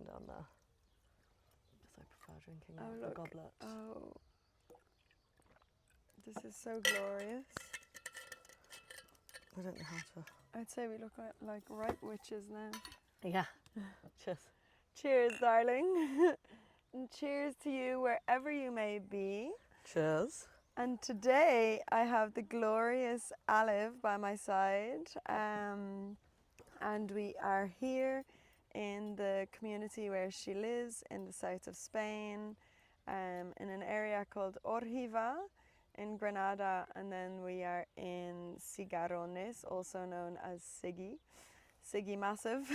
down there. Just I prefer drinking out of look. a goblet. Oh, this is so glorious. I don't know how to. I'd say we look like ripe witches now. Yeah. Cheers. Cheers, darling. And cheers to you wherever you may be. Cheers. And today I have the glorious Alev by my side. And we are here in the community where she lives in the south of Spain, in an area called Orhiva in Granada, and then we are in Cigarrones, also known as Siggy Massive,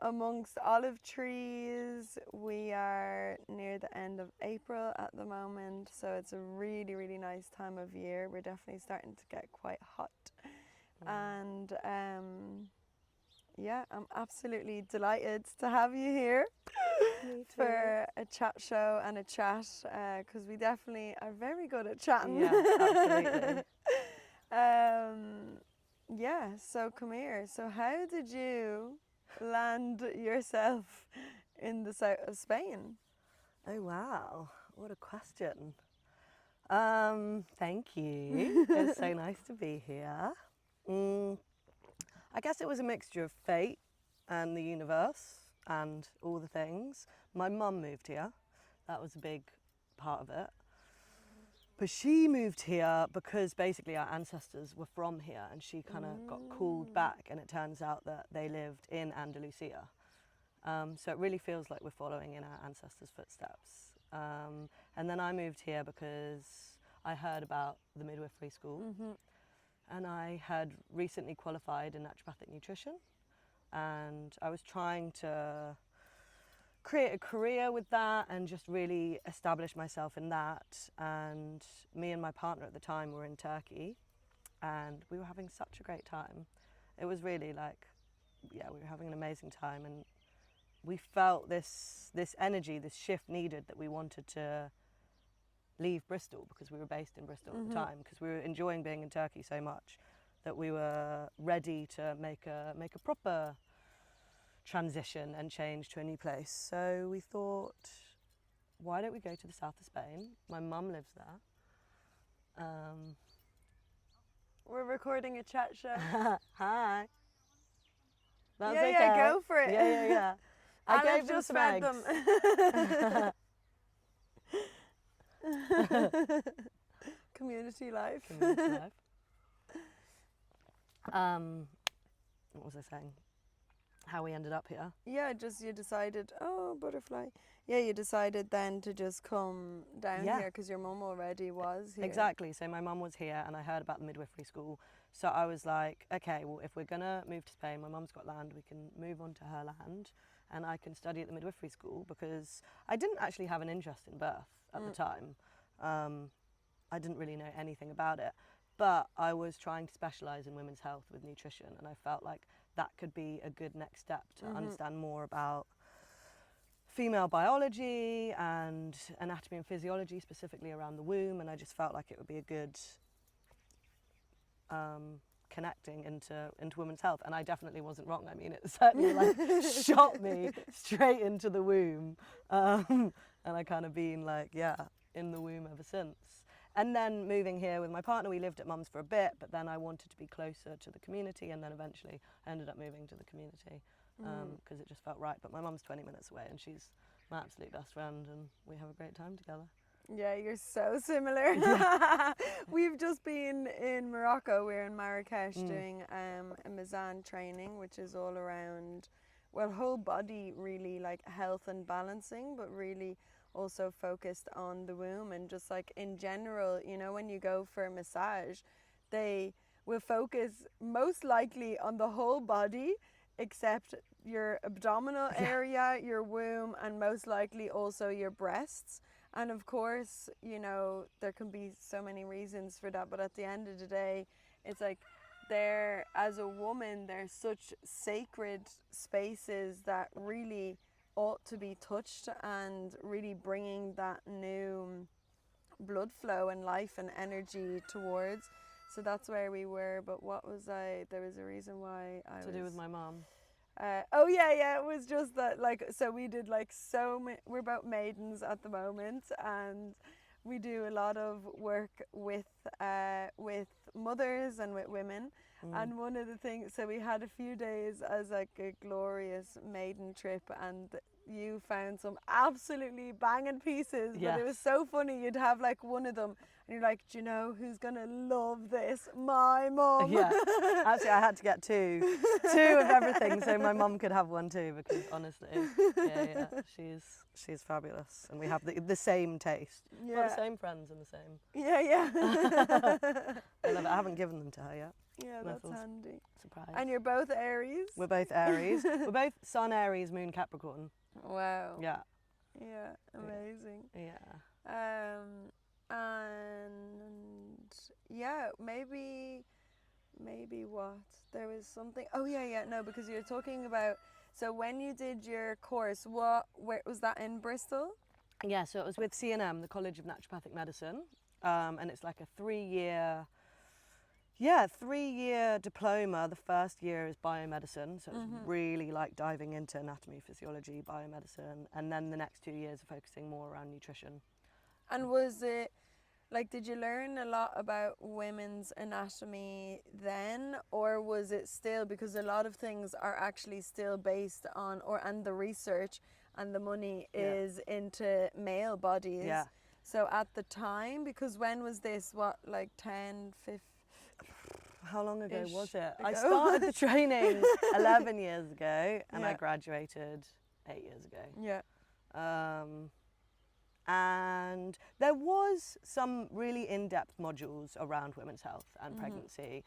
amongst olive trees. We are near the end of April at the moment, so it's a really, really nice time of year. We're definitely starting to get quite hot. And yeah, I'm absolutely delighted to have you here for a chat show and a chat, because we definitely are very good at chatting. Yeah, absolutely. Yeah, so come here. So how did you land yourself in the south of Spain? Oh wow, what a question. Thank you. It's so nice to be here. I guess it was a mixture of fate and the universe and all the things. My mum moved here. That was a big part of it. But she moved here because basically our ancestors were from here, and she kind of got called back, and it turns out that they lived in Andalusia. So it really feels like we're following in our ancestors' footsteps. And then I moved here because I heard about the midwifery school, and I had recently qualified in naturopathic nutrition, and I was trying to create a career with that and just really establish myself in that. And me and my partner at the time were in Turkey, and we were having such a great time. It was really like, yeah, we were having an amazing time, and we felt this energy, this shift needed, that we wanted to leave Bristol, because we were based in Bristol at the time, because we were enjoying being in Turkey so much that we were ready to make a proper transition and change to a new place. So we thought, why don't we go to the south of Spain? My mum lives there. We're recording a chat show. Hi. That's yeah, okay. yeah, go for it. Yeah. I gave them just some fed eggs. them. Community life. Community life. What was I saying? How we ended up here. Yeah, just you decided, oh, butterfly. Yeah, you decided then to just come down here because your mum already was here. Exactly. So my mum was here, and I heard about the midwifery school. So I was like, okay, well, if we're going to move to Spain, my mum's got land, we can move onto her land, and I can study at the midwifery school, because I didn't actually have an interest in birth at the time. I didn't really know anything about it, but I was trying to specialise in women's health with nutrition, and I felt like that could be a good next step to understand more about female biology and anatomy and physiology, specifically around the womb, and I just felt like it would be a good connecting into women's health. And I definitely wasn't wrong. I mean, it certainly like shot me straight into the womb, and I kind of been like, yeah, in the womb ever since. And then moving here with my partner, we lived at mum's for a bit, but then I wanted to be closer to the community, and then eventually I ended up moving to the community because it just felt right. But my mum's 20 minutes away, and she's my absolute best friend, and we have a great time together. Yeah, you're so similar. We've just been in Morocco. We're in Marrakesh doing a Mizan training, which is all around, well, whole body really, like health and balancing, but really also focused on the womb. And just like in general, you know, when you go for a massage, they will focus most likely on the whole body except your abdominal area, your womb, and most likely also your breasts. And of course, you know, there can be so many reasons for that, but at the end of the day, it's like there, as a woman, there's such sacred spaces that really ought to be touched, and really bringing that new blood flow and life and energy towards. So that's where we were. But what was I? There was a reason why I To do with my mum. Oh yeah, it was just that, like, so we did like we're both maidens at the moment, and we do a lot of work with mothers and with women. And one of the things, so we had a few days as like a glorious maiden trip, and you found some absolutely banging pieces. But it was so funny. You'd have like one of them, and you're like, do you know who's gonna love this? My mum. Yeah, actually, I had to get two of everything, so my mum could have one too. Because honestly, yeah, she's fabulous, and we have the same taste. Yeah. Well, the same friends and the same. Yeah. I love it. I haven't given them to her yet. Yeah, that's handy. Surprise. And you're both Aries? We're both Aries. We're both Sun, Aries, Moon, Capricorn. Wow. Yeah. Yeah, amazing. Yeah. And yeah, maybe what? There was something. Oh yeah, no, because you're talking about, so when you did your course, where was that, in Bristol? Yeah, so it was with CNM, the College of Naturopathic Medicine, and it's like a 3-year diploma. The first year is biomedicine, so it's really like diving into anatomy, physiology, biomedicine, and then the next 2 years are focusing more around nutrition. And was it, like, did you learn a lot about women's anatomy then, or was it still, because a lot of things are actually still based on, and the research and the money is into male bodies. Yeah. So at the time, because when was this, what, like 10, 15? How long ago was it? ago. I started the training 11 years ago, and I graduated 8 years ago. Yeah. And there was some really in-depth modules around women's health and pregnancy,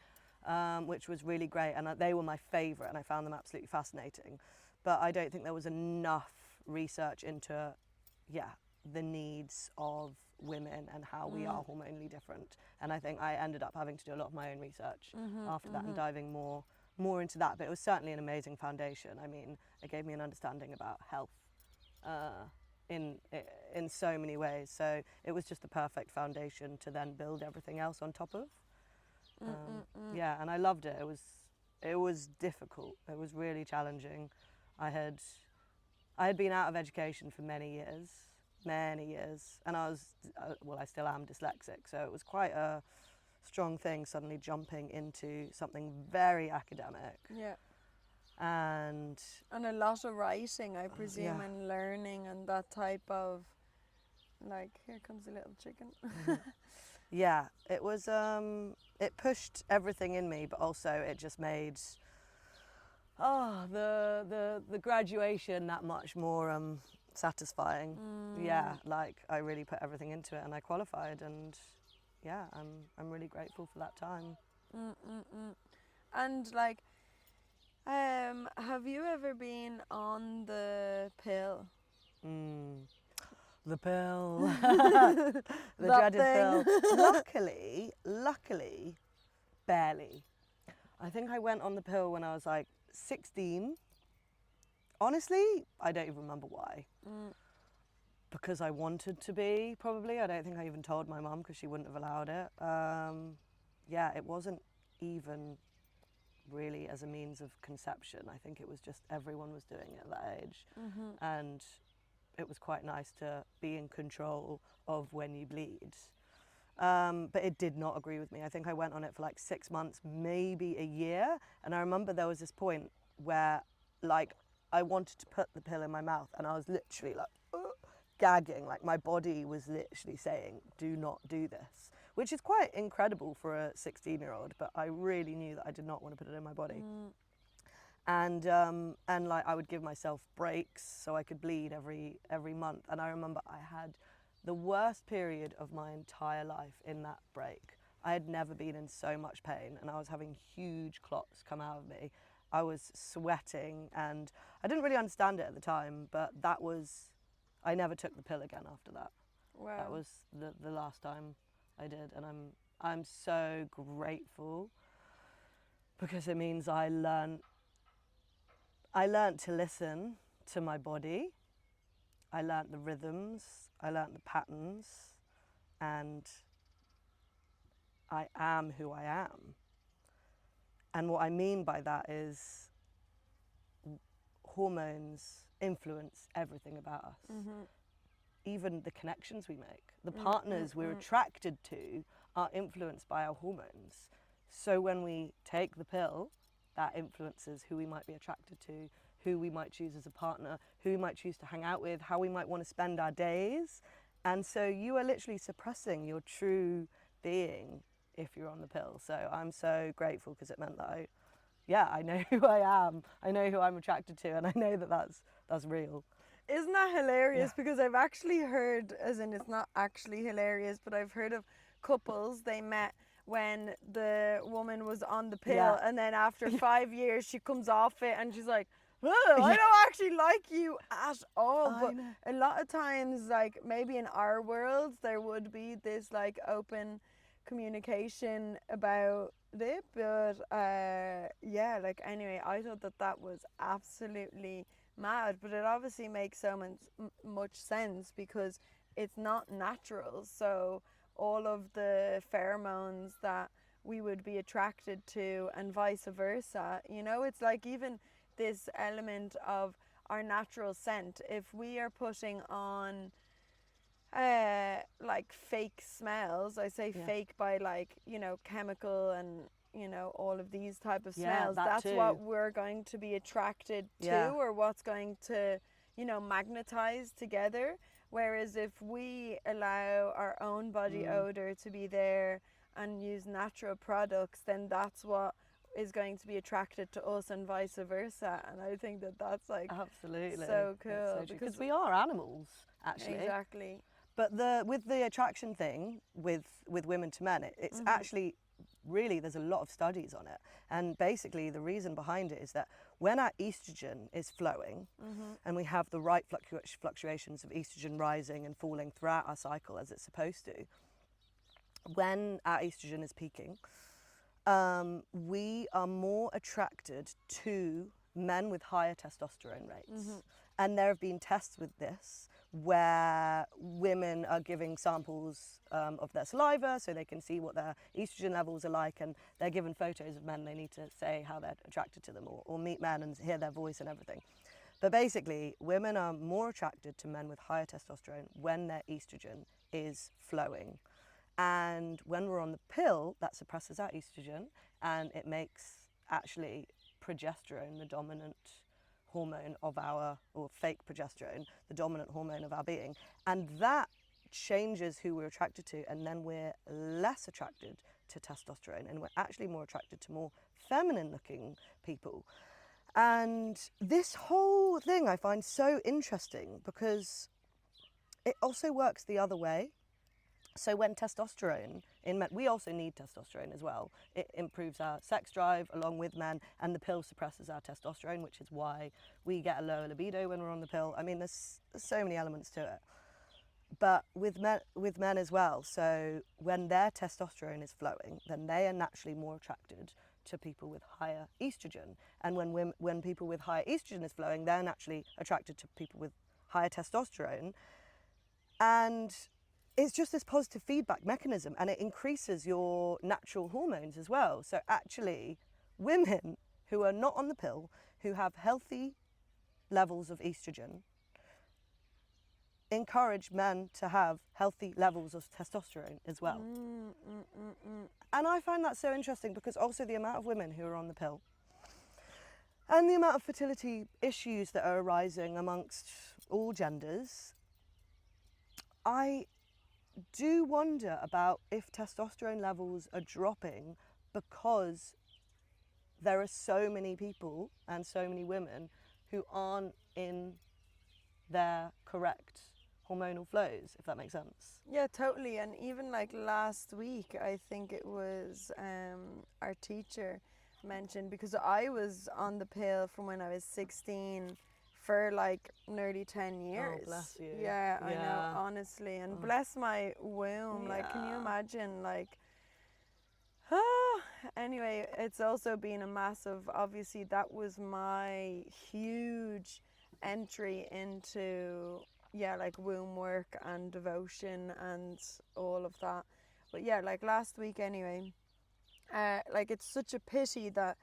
which was really great, and they were my favourite, and I found them absolutely fascinating. But I don't think there was enough research into, the needs of women and how we are hormonally different. And I think I ended up having to do a lot of my own research after that, and diving more into that. But it was certainly an amazing foundation. I mean, it gave me an understanding about health in so many ways. So it was just the perfect foundation to then build everything else on top of. Yeah, and I loved it. It was difficult. It was really challenging. I had been out of education for many years, and I still am dyslexic, so it was quite a strong thing suddenly jumping into something very academic. Yeah. And a lot of writing, I presume, and learning, and that type of, like, here comes a little chicken. Yeah, it was, it pushed everything in me, but also it just made the graduation that much more satisfying. Yeah, like I really put everything into it, and I qualified, and yeah, I'm really grateful for that time. And like, have you ever been on the pill? The pill. The dreaded thing. pill. Luckily, barely. I think I went on the pill when I was like 16. Honestly, I don't even remember why. Because I wanted to be, probably. I don't think I even told my mum, because she wouldn't have allowed it. Yeah, it wasn't even really as a means of conception. I think it was just everyone was doing it at that age. And it was quite nice to be in control of when you bleed. But it did not agree with me. I think I went on it for like 6 months, maybe a year. And I remember there was this point where, like, I wanted to put the pill in my mouth, and I was literally like gagging. Like, my body was literally saying, do not do this, which is quite incredible for a 16-year-old, but I really knew that I did not want to put it in my body. And like, I would give myself breaks so I could bleed every month. And I remember I had the worst period of my entire life in that break. I had never been in so much pain, and I was having huge clots come out of me. I was sweating, and I didn't really understand it at the time, but I never took the pill again after that. Wow. That was the last time I did, and I'm so grateful, because it means I learned to listen to my body. I learned the rhythms, I learned the patterns, and I am who I am. And what I mean by that is hormones influence everything about us. Mm-hmm. Even the connections we make, the partners we're attracted to are influenced by our hormones. So when we take the pill, that influences who we might be attracted to, who we might choose as a partner, who we might choose to hang out with, how we might want to spend our days. And so you are literally suppressing your true being if you're on the pill. So I'm so grateful because it meant that I know who I am, I know who I'm attracted to, and I know that that's real. Isn't that hilarious? Because I've actually heard, as in it's not actually hilarious, but I've heard of couples they met when the woman was on the pill, and then after 5 years she comes off it and she's like, oh, I don't actually like you at all. But a lot of times, like maybe in our worlds, there would be this like open communication about it. But like anyway, I thought that was absolutely mad. But it obviously makes so much sense because it's not natural. So all of the pheromones that we would be attracted to and vice versa, you know, it's like even this element of our natural scent. If we are putting on like fake smells, I say fake by like, you know, chemical and, you know, all of these type of smells, that's too. what we're going to be attracted to, or what's going to, you know, magnetize together. Whereas if we allow our own body odor to be there and use natural products, then that's what is going to be attracted to us and vice versa. And I think that's like absolutely so cool, so because we are animals actually. Exactly. But with the attraction thing with women to men, it's actually really, there's a lot of studies on it, and basically the reason behind it is that when our estrogen is flowing and we have the right fluctuations of estrogen rising and falling throughout our cycle as it's supposed to, when our estrogen is peaking, we are more attracted to men with higher testosterone rates. And there have been tests with this where women are giving samples of their saliva so they can see what their estrogen levels are like, and they're given photos of men. They need to say how they're attracted to them, or meet men and hear their voice and everything. But basically, women are more attracted to men with higher testosterone when their estrogen is flowing. And when we're on the pill, that suppresses our estrogen, and it makes actually progesterone the dominant hormone of our, or fake progesterone, the dominant hormone of our being. And that changes who we're attracted to, and then we're less attracted to testosterone, and we're actually more attracted to more feminine looking people. And this whole thing I find so interesting because it also works the other way. So when testosterone in men, we also need testosterone as well. It improves our sex drive along with men, and the pill suppresses our testosterone, which is why we get a lower libido when we're on the pill. I mean, there's so many elements to it. But with men as well, so when their testosterone is flowing, then they are naturally more attracted to people with higher estrogen. And when people with higher estrogen is flowing, they're naturally attracted to people with higher testosterone. And it's just this positive feedback mechanism, and it increases your natural hormones as well. So actually, women who are not on the pill, who have healthy levels of estrogen, encourage men to have healthy levels of testosterone as well. And I find that so interesting because also the amount of women who are on the pill and the amount of fertility issues that are arising amongst all genders, I do wonder about if testosterone levels are dropping because there are so many people and so many women who aren't in their correct hormonal flows, if that makes sense. Yeah, totally. And even like last week, I think it was our teacher mentioned, because I was on the pill from when I was 16 for like nearly 10 years. Oh, bless you. Yeah, I know, honestly. And bless my womb. Like, can you imagine, like, anyway, it's also been a massive, obviously that was my huge entry into, like womb work and devotion and all of that. But yeah, like last week anyway, like it's such a pity that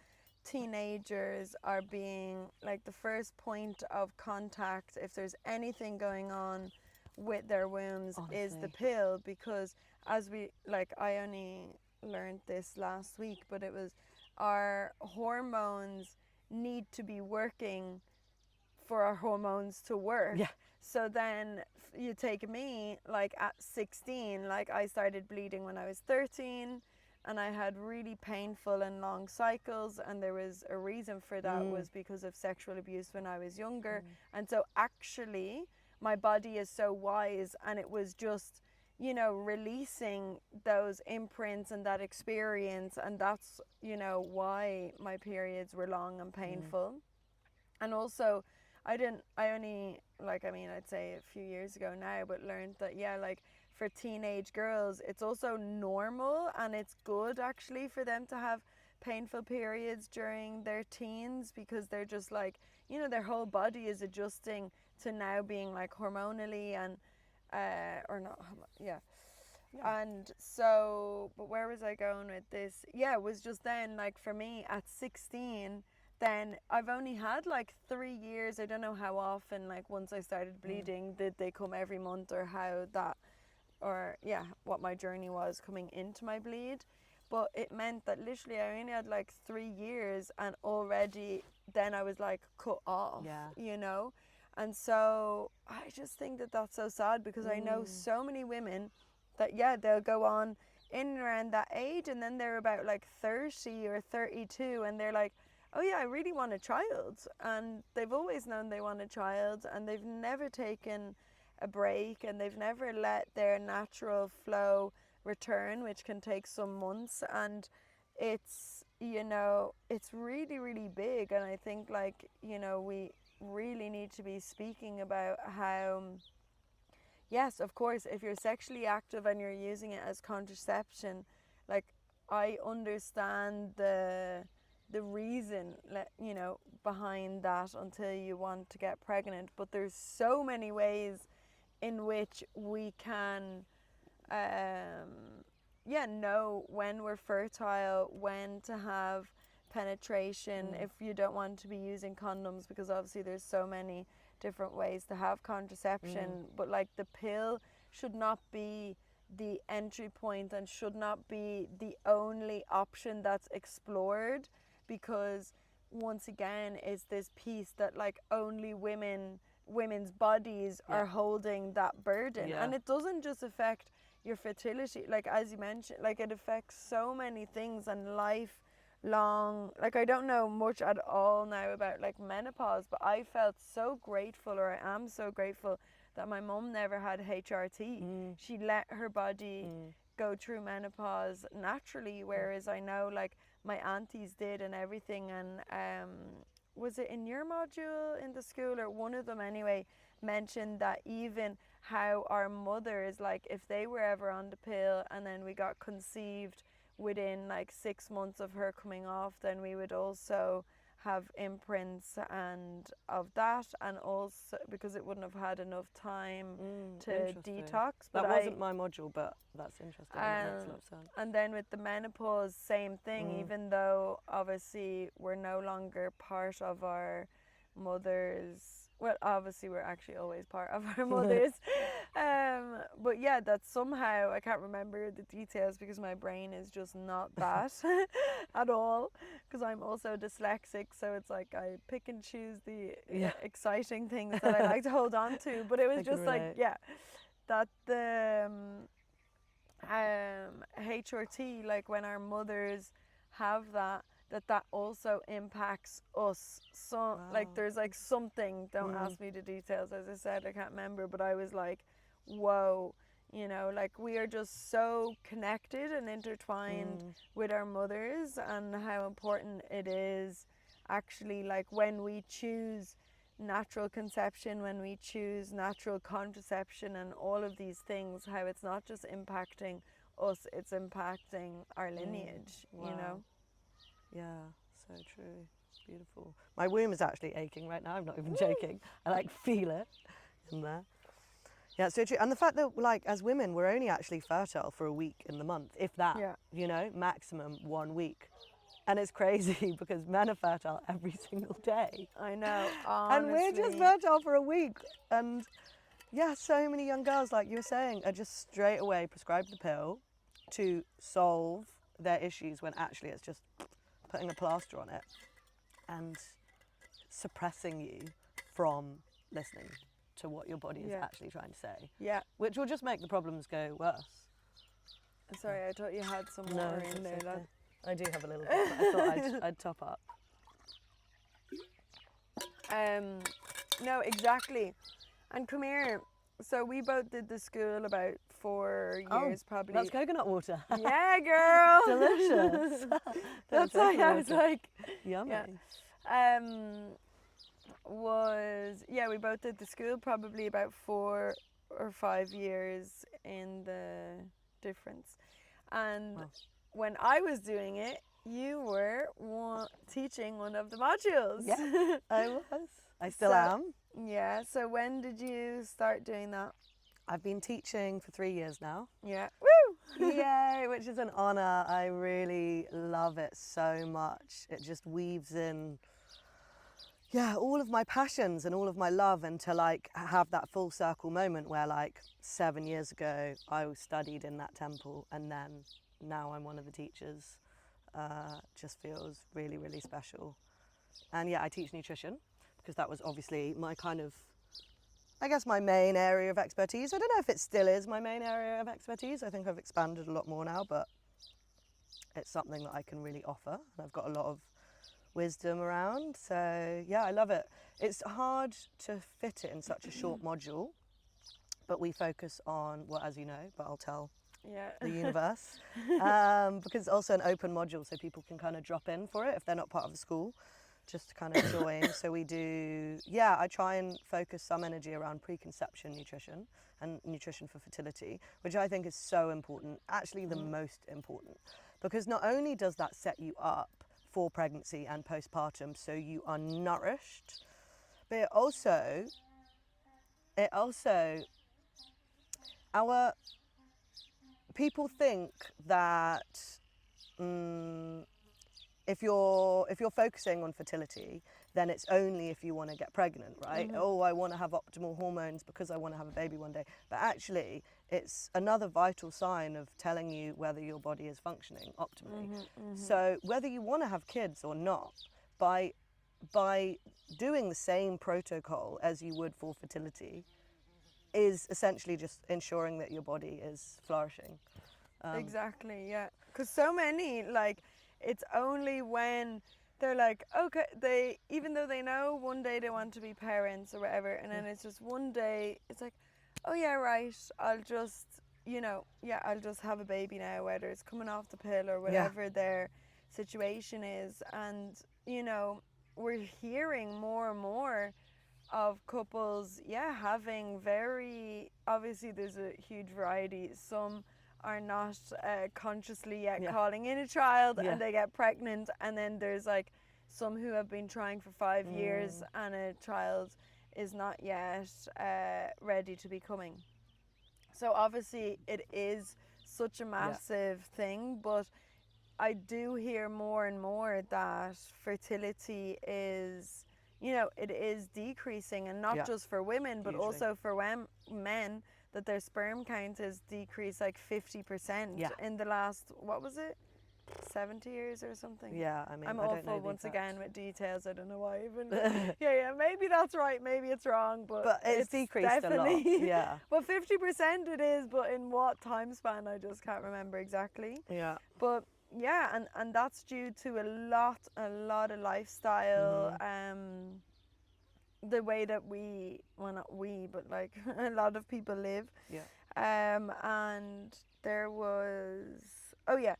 teenagers are being like the first point of contact if there's anything going on with their wombs is the Honestly. pill, because as we like, I only learned this last week, but it was our hormones need to be working for our hormones to work. Yeah. So then you take me, like at 16, like I started bleeding when I was 13, and I had really painful and long cycles, and there was a reason for that, was because of sexual abuse when I was younger. And so actually my body is so wise, and it was just, you know, releasing those imprints and that experience, and that's, you know, why my periods were long and painful. And also I only, like, I mean, I'd say a few years ago now, but learned that, yeah, like for teenage girls, it's also normal and it's good actually for them to have painful periods during their teens, because they're just like, you know, their whole body is adjusting to now being like hormonally and, or not, yeah. And so, but where was I going with this? Yeah, it was just then, like for me at 16, then I've only had like 3 years. I don't know how often, like once I started bleeding, did they come every month, or how that, or yeah, what my journey was coming into my bleed. But it meant that literally I only had like 3 years, and already then I was like cut off, Yeah. you know? And so I just think that that's so sad, because I know so many women that, yeah, they'll go on in and around that age, and then they're about like 30 or 32, and they're like, oh yeah, I really want a child. And they've always known they want a child, and they've never taken a break, and they've never let their natural flow return, which can take some months. And it's, you know, it's really, really big. And I think, like, you know, we really need to be speaking about how, yes, of course, if you're sexually active and you're using it as contraception, like, I understand the reason, you know, behind that until you want to get pregnant. But there's so many ways in which we can, yeah, know when we're fertile, when to have penetration, if you don't want to be using condoms, because obviously there's so many different ways to have contraception. But like the pill should not be the entry point, and should not be the only option that's explored, because once again is this piece that like only women's bodies are holding that burden. And it doesn't just affect your fertility, like as you mentioned, like it affects so many things and lifelong. Like I don't know much at all now about like menopause, but I felt so grateful, or I am so grateful, that my mum never had HRT. She let her body go through menopause naturally, whereas I know like my aunties did and everything. And was it in your module in the school, or one of them anyway, mentioned that even how our mothers, like if they were ever on the pill and then we got conceived within like 6 months of her coming off, then we would also have imprints and of that, and also because it wouldn't have had enough time to detox. But that wasn't my module, but that's interesting. That makes a lot of sense. And then with the menopause, same thing. Even though obviously we're no longer part of our mothers, well, obviously we're actually always part of our mothers, but yeah, that somehow, I can't remember the details because my brain is just not that at all, because I'm also dyslexic, so it's like I pick and choose the exciting things that I like to hold on to. But it was just like, yeah, that the HRT, like when our mothers have that also impacts us. So like there's like something, don't ask me the details, as I said, I can't remember, but I was like, whoa, you know, like we are just so connected and intertwined with our mothers, and how important it is actually, like when we choose natural conception, when we choose natural contraception and all of these things, how it's not just impacting us, it's impacting our lineage, you know. Yeah, so true. It's beautiful. My womb is actually aching right now. I'm not even joking. I like feel it in there. Yeah, it's so true. And the fact that like as women, we're only actually fertile for a week in the month, if that, you know, maximum 1 week. And it's crazy because men are fertile every single day. I know, And we're just honestly. fertile for a week. And yeah, so many young girls, like you were saying, are just straight away prescribed the pill to solve their issues when actually it's just putting a plaster on it and suppressing you from listening to what your body is Yeah. actually trying to say, Yeah. which will just make the problems go worse. Sorry, I thought you had some No, water it's in there. okay. I do have a little bit, but I thought I'd top up. No, exactly. And come here. So we both did the school about 4 years, probably. That's coconut water. Yeah, girl. Delicious. That's why I was like, Yummy. yeah. We both did the school probably about 4 or 5 years in the difference. And Wow. when I was doing it, you were teaching one of the modules. Yeah, I was. I still So- am. Yeah, so when did you start doing that? I've been teaching for 3 years now. Yeah. Woo! Yay, which is an honour. I really love it so much. It just weaves in, yeah, all of my passions and all of my love, and to like have that full circle moment where like 7 years ago I studied in that temple and then now I'm one of the teachers. Just feels really, really special. And yeah, I teach nutrition because that was obviously my kind of, I guess, my main area of expertise. I don't know if it still is my main area of expertise. I think I've expanded a lot more now, but it's something that I can really offer. And I've got a lot of wisdom around. So yeah, I love it. It's hard to fit it in such a short module, but we focus on, well, as you know, but I'll tell Yeah. the universe, because it's also an open module, so people can kind of drop in for it if they're not part of the school, just to kind of join. So we do, yeah, I try and focus some energy around preconception nutrition and nutrition for fertility, which I think is so important, actually the most important, because not only does that set you up for pregnancy and postpartum so you are nourished, but it also our people think that if you're focusing on fertility, then it's only if you want to get pregnant, right? Oh, I want to have optimal hormones because I want to have a baby one day. But actually, it's another vital sign of telling you whether your body is functioning optimally. So whether you want to have kids or not, by doing the same protocol as you would for fertility, is essentially just ensuring that your body is flourishing. Exactly, yeah. Because so many, like, it's only when they're like, okay, even though they know one day they want to be parents or whatever, and then it's just one day, it's like, oh yeah, right, I'll just, I'll just have a baby now, whether it's coming off the pill or whatever their situation is. And, we're hearing more and more of couples, having obviously there's a huge variety. Some are not consciously yet calling in a child and they get pregnant, and then there's like some who have been trying for 5 years and a child is not yet ready to be coming. So obviously it is such a massive thing, but I do hear more and more that fertility is, it is decreasing, and not just for women, but also for men, that their sperm count has decreased like 50% in the last, what was it, 70 years or something? Yeah, I mean, I'm I don't awful know the once exact. again with details. I don't know why even. Maybe that's right, maybe it's wrong, but it's decreased definitely, a lot. Yeah. But 50% it is, but in what time span I just can't remember exactly. Yeah. But yeah, and that's due to a lot of lifestyle, the way that not we, but like a lot of people live. Yeah. And there was, I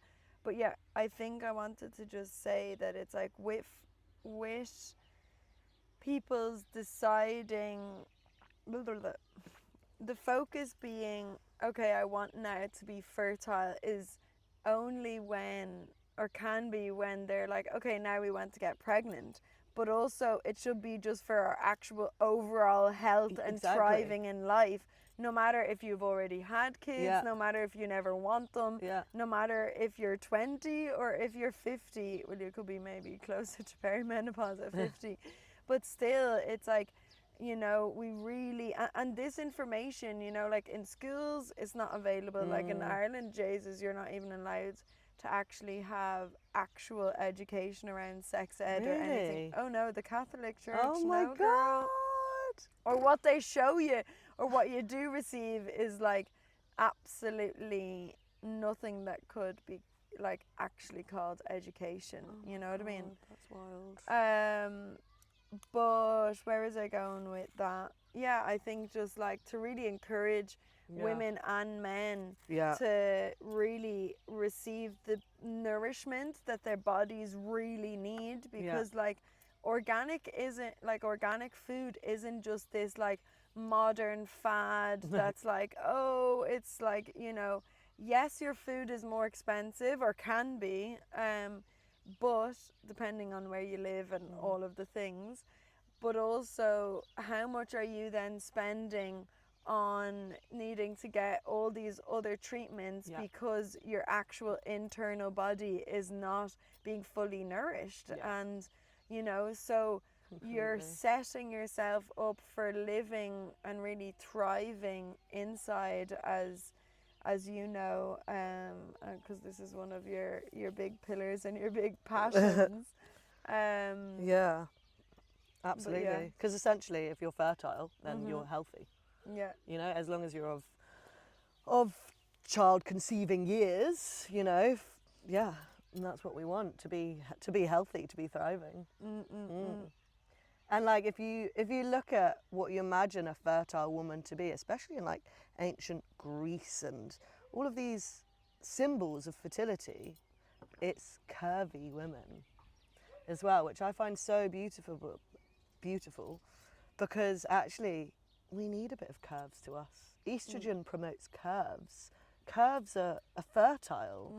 think I wanted to just say that it's like with people's deciding, the focus being, okay, I want now to be fertile, is only when, or can be when they're like, okay, now we want to get pregnant. but also it should be just for our actual overall health and Exactly. thriving in life. No matter if you've already had kids, Yeah. no matter if you never want them, Yeah. no matter if you're 20 or if you're 50. Well, you could be maybe closer to perimenopause at 50. But still, it's like, you know, we really, and this information, you know, like in schools, it's not available. Like in Ireland, Jesus, you're not even allowed to actually have actual education around sex ed or anything. Really? Oh no, the Catholic Church, Oh my no, girl. God. Or what they show you or what you do receive is like absolutely nothing that could be like actually called education. You know what I mean? That's wild. But where is I going with that? Yeah, I think just like to really encourage women and men Yeah. to really receive the nourishment that their bodies really need, because like organic food isn't just this like modern fad that's like, oh, it's like, you know, yes, your food is more expensive or can be, but depending on where you live and all of the things, but also how much are you then spending on needing to get all these other treatments because your actual internal body is not being fully nourished. And you know, so you're setting yourself up for living and really thriving inside, as you know, because this is one of your big pillars and your big passions. Yeah, absolutely. Because essentially, if you're fertile, then you're healthy. Yeah. You know, as long as you're of child conceiving years, you know, and that's what we want, to be healthy, to be thriving. And like if you look at what you imagine a fertile woman to be, especially in like ancient Greece and all of these symbols of fertility, it's curvy women as well, which I find so beautiful, because actually we need a bit of curves to us. Estrogen promotes curves. Curves are fertile.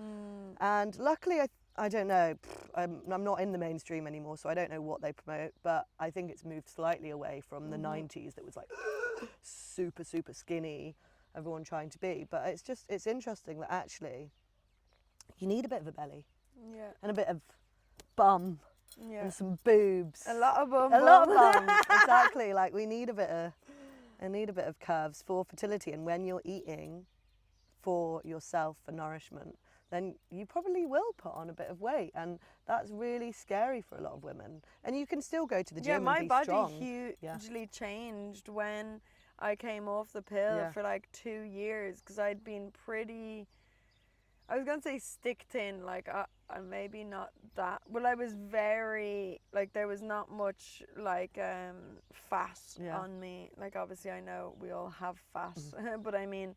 And luckily, I don't know, I'm not in the mainstream anymore, so I don't know what they promote, but I think it's moved slightly away from the 90s that was like super, super skinny, everyone trying to be. But it's interesting that actually you need a bit of a belly and a bit of bum and some boobs. A lot of bum. Exactly. Like we need a bit of curves for fertility, and when you're eating for yourself for nourishment, then you probably will put on a bit of weight, and that's really scary for a lot of women. And you can still go to the gym and be strong. My body hugely changed when I came off the pill for like 2 years, because I'd been pretty, I was gonna say stick thin, like maybe not that. Well, I was very, like, there was not much like fat on me. Like obviously I know we all have fat, but I mean,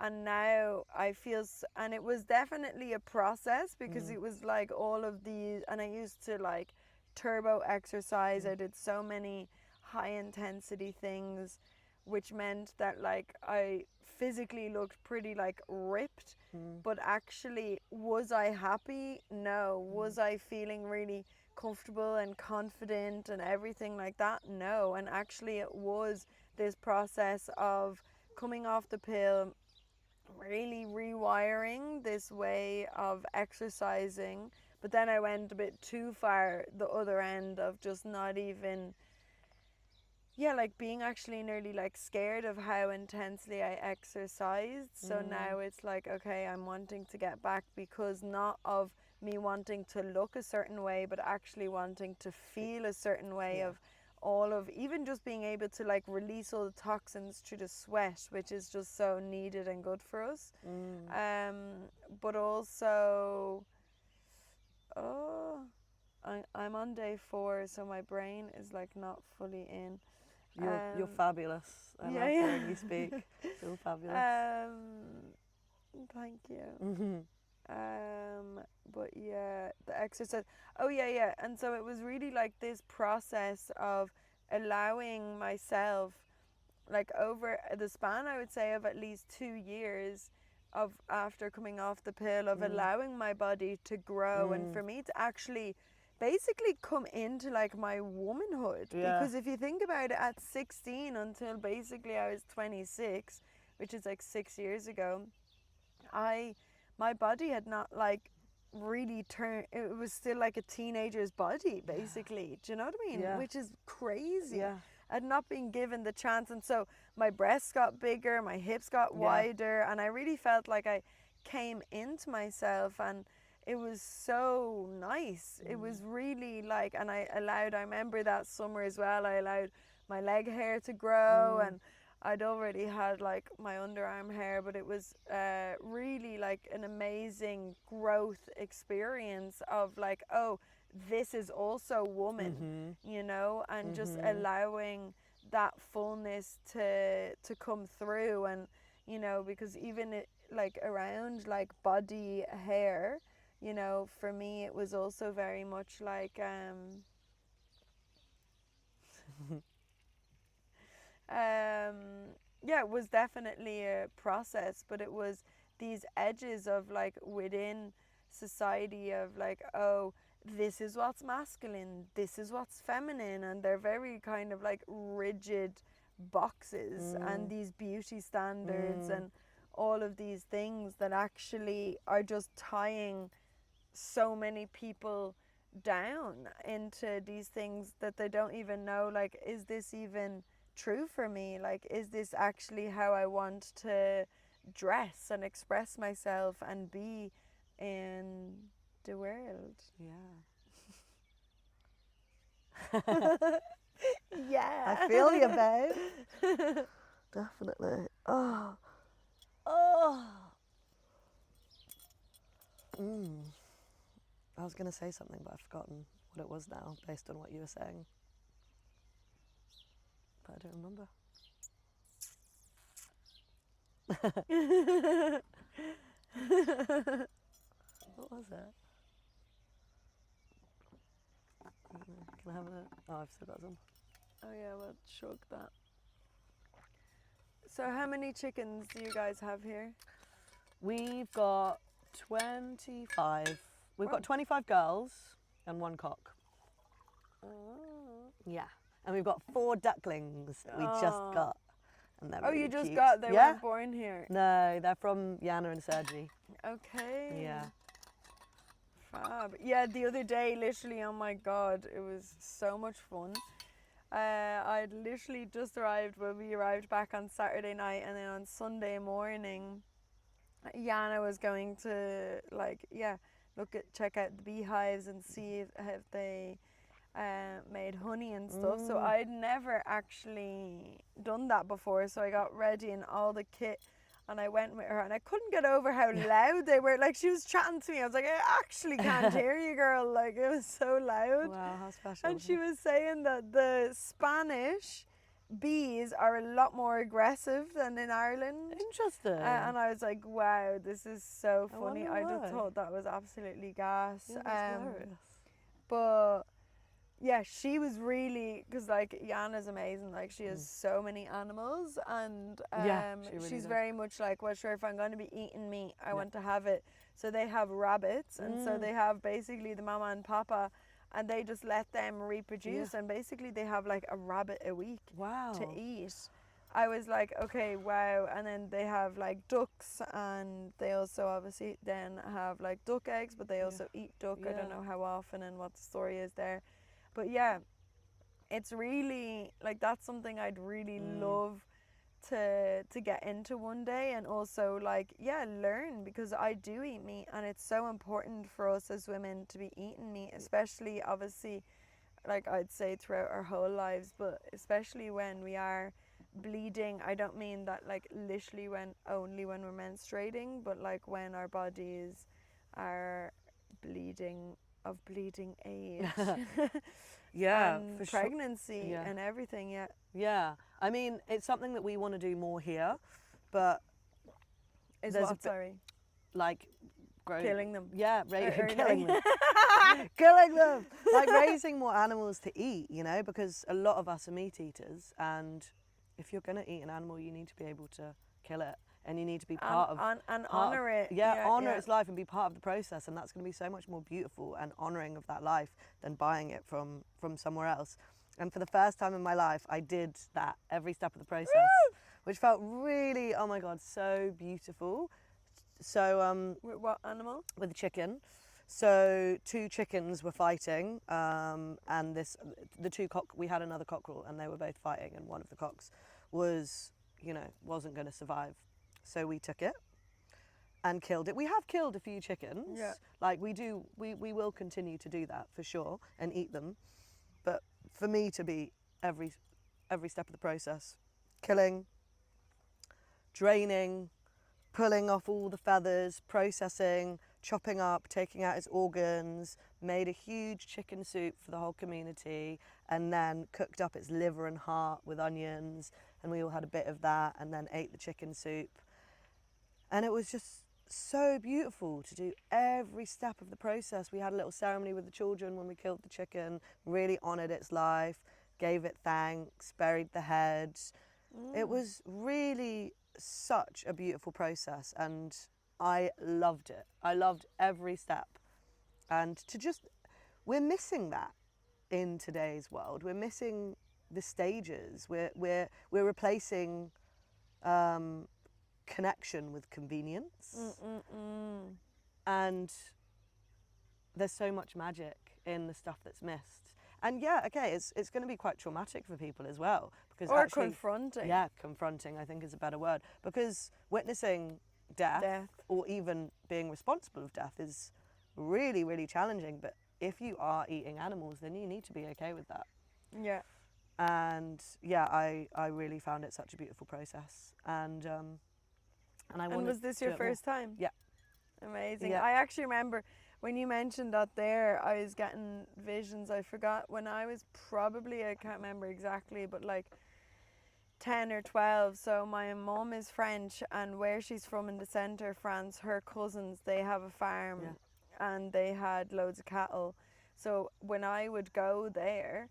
and now I feel, and it was definitely a process, because it was like all of these, and I used to like turbo exercise. I did so many high intensity things, which meant that like I physically looked pretty like ripped, but actually, was I happy? No. Was I feeling really comfortable and confident and everything like that? No. And actually it was this process of coming off the pill, really rewiring this way of exercising, but then I went a bit too far the other end of just not even, like being actually nearly like scared of how intensely I exercised. So now it's like, okay, I'm wanting to get back, because not of me wanting to look a certain way, but actually wanting to feel a certain way, of all of, even just being able to like release all the toxins through the sweat, which is just so needed and good for us. But also, I'm on day 4, so my brain is like not fully in. You're fabulous. I love hearing you speak. So fabulous. Thank you. But yeah, the exercise. Oh yeah. And so it was really like this process of allowing myself, like over the span, I would say, of at least 2 years of after coming off the pill, of allowing my body to grow, and for me to actually basically come into like my womanhood. Yeah. Because if you think about it, at 16 until basically I was 26, which is like 6 years ago, my body had not like really turned, it was still like a teenager's body basically. Do you know what I mean? Yeah. Which is crazy. Yeah. I'd not been given the chance, and so my breasts got bigger, my hips got wider, and I really felt like I came into myself, and it was so nice. It was really like, and I remember that summer as well, I allowed my leg hair to grow, and I'd already had like my underarm hair, but it was really like an amazing growth experience of like, oh, this is also woman, you know, and just allowing that fullness to come through. And you know, because even it, like around like body hair, you know, for me it was also very much like yeah, it was definitely a process, but it was these edges of like within society of like, oh, this is what's masculine, this is what's feminine, and they're very kind of like rigid boxes and these beauty standards and all of these things that actually are just tying so many people down into these things that they don't even know, like, is this even true for me? Like, is this actually how I want to dress and express myself and be in the world? Yeah. Yeah. I feel you, babe. Definitely. Oh. I was going to say something, but I've forgotten what it was now, based on what you were saying. But I don't remember. What was it? Can I have a... Oh, I've still got some. Oh yeah, we'll chug that. So how many chickens do you guys have here? We've got 25. We've got 25 girls and 1 cock. Oh. Yeah. And we've got 4 ducklings that we just got. And they're really you just cute. got, they Yeah? weren't born here? No, they're from Yana and Sergi. Okay. Yeah. Fab. Yeah, the other day, literally, oh my god, it was so much fun. I'd literally just arrived, well, we arrived back on Saturday night, and then on Sunday morning, Yana was going to, like, check out the beehives and see if they made honey and stuff. So I'd never actually done that before, so I got ready in all the kit, and I went with her, and I couldn't get over how loud they were. Like, she was chatting to me, I was like, I actually can't hear you, girl. Like, it was so loud. Wow, how special. And she was saying that the Spanish bees are a lot more aggressive than in Ireland. Interesting. And I was like, wow, this is so funny. wonder I just why. thought that was absolutely gas. Yeah, that's hilarious. But yeah, she was really, because like Yana's amazing, like she has so many animals, and Yeah, she really she's does. very much like, well, sure, if I'm going to be eating meat, I want to have it. So they have rabbits, and so they have basically the mama and papa, and they just let them reproduce, and basically they have like a rabbit a week Wow. to eat. I was like, okay, wow. And then they have like ducks, and they also obviously then have like duck eggs, but they also eat duck. I don't know how often and what the story is there. But yeah, it's really like, that's something I'd really love to get into one day, and also like, yeah, learn, because I do eat meat, and it's so important for us as women to be eating meat, especially obviously, like I'd say throughout our whole lives, but especially when we are bleeding. I don't mean that like literally only when we're menstruating, but like when our bodies are bleeding of bleeding age. Yeah, and for sure. pregnancy and everything. Yeah, I mean, it's something that we want to do more here, but Is there's what, sorry? like growing, Killing them. Yeah, Or killing them. Killing them. Like raising more animals to eat, you know, because a lot of us are meat eaters, and if you're going to eat an animal, you need to be able to kill it. and you need to be part of and part honor of, it. honor its life and be part of the process, and that's going to be so much more beautiful and honoring of that life than buying it from somewhere else. And for the first time in my life, I did that every step of the process. Woo! Which felt really, oh my God, so beautiful. So With what animal? with a chicken. So 2 chickens were fighting, and we had another cockerel, and they were both fighting, and one of the cocks wasn't going to survive. So we took it and killed it. We have killed a few chickens. Yeah. Like we will continue to do that for sure and eat them. But for me to be every step of the process, killing, draining, pulling off all the feathers, processing, chopping up, taking out its organs, made a huge chicken soup for the whole community, and then cooked up its liver and heart with onions, and we all had a bit of that, and then ate the chicken soup. And it was just so beautiful to do every step of the process. We had a little ceremony with the children when we killed the chicken, really honoured its life, gave it thanks, buried the head. It was really such a beautiful process, and I loved it. I loved every step. And we're missing that in today's world. We're missing the stages. We're replacing connection with convenience. And there's so much magic in the stuff that's missed. And yeah, okay, it's going to be quite traumatic for people as well, because Or actually, confronting. Yeah, confronting, I think, is a better word, because witnessing death or even being responsible of death is really, really challenging. But if you are eating animals, then you need to be okay with that. Yeah. And yeah, I really found it such a beautiful process, and I wanted. And was this to your do it more. first time? Yeah. Amazing. Yeah. I actually remember when you mentioned that there, I was getting visions. I forgot when I was probably, I can't remember exactly, but like 10 or 12. So my mom is French, and where she's from in the centre of France, her cousins, they have a farm, and they had loads of cattle. So when I would go there,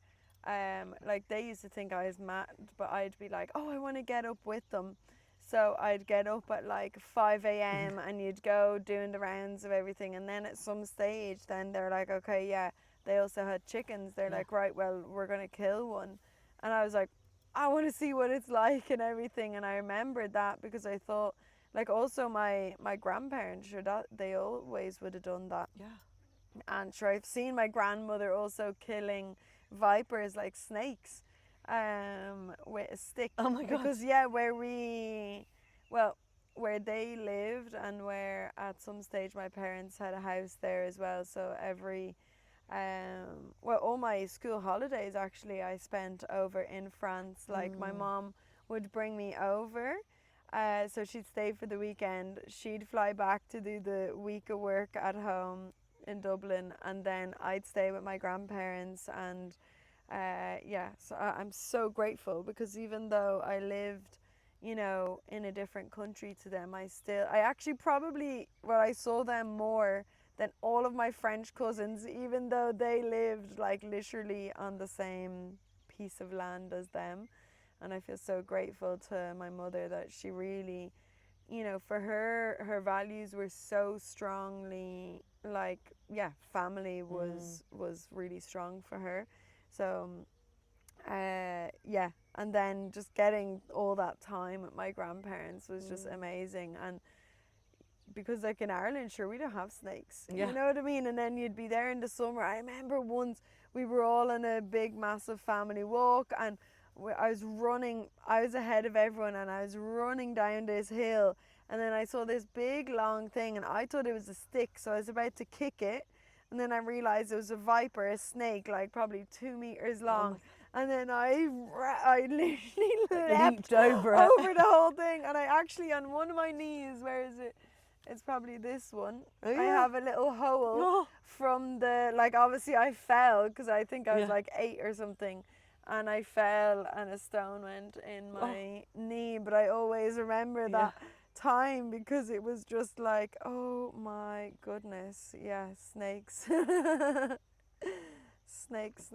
like they used to think I was mad, but I'd be like, oh, I want to get up with them. So I'd get up at like 5 a.m. and you'd go doing the rounds of everything. And then at some stage, then they're like, okay, yeah, they also had chickens. They're like, right, well, we're going to kill one. And I was like, I want to see what it's like and everything. And I remembered that because I thought, like, also my grandparents, sure, that they always would have done that. Yeah. And sure, I've seen my grandmother also killing vipers, like snakes, with a stick. Oh my God. Because where they lived, and where at some stage my parents had a house there as well. So all my school holidays actually I spent over in France. Like my mom would bring me over. So she'd stay for the weekend. She'd fly back to do the week of work at home in Dublin, and then I'd stay with my grandparents. And so I'm so grateful, because even though I lived, in a different country to them, I actually I saw them more than all of my French cousins, even though they lived like literally on the same piece of land as them. And I feel so grateful to my mother that she really, for her values were so strongly, like, family was really strong for her. So and then just getting all that time with my grandparents was just amazing. And because like in Ireland, sure, we don't have snakes, you know what I mean? And then you'd be there in the summer. I remember once we were all on a big massive family walk, and I was ahead of everyone, and I was running down this hill, and then I saw this big long thing, and I thought it was a stick, so I was about to kick it, and then I realized it was a viper, a snake, like probably 2 meters long. And then I literally leapt over the whole thing, and I actually, on one of my knees, where is it? It's probably this one. I have a little hole from the, like, obviously I fell because I think I was like 8 or something, and I fell and a stone went in my knee. But I always remember that time, because it was just like, oh my goodness, snakes. Snakes.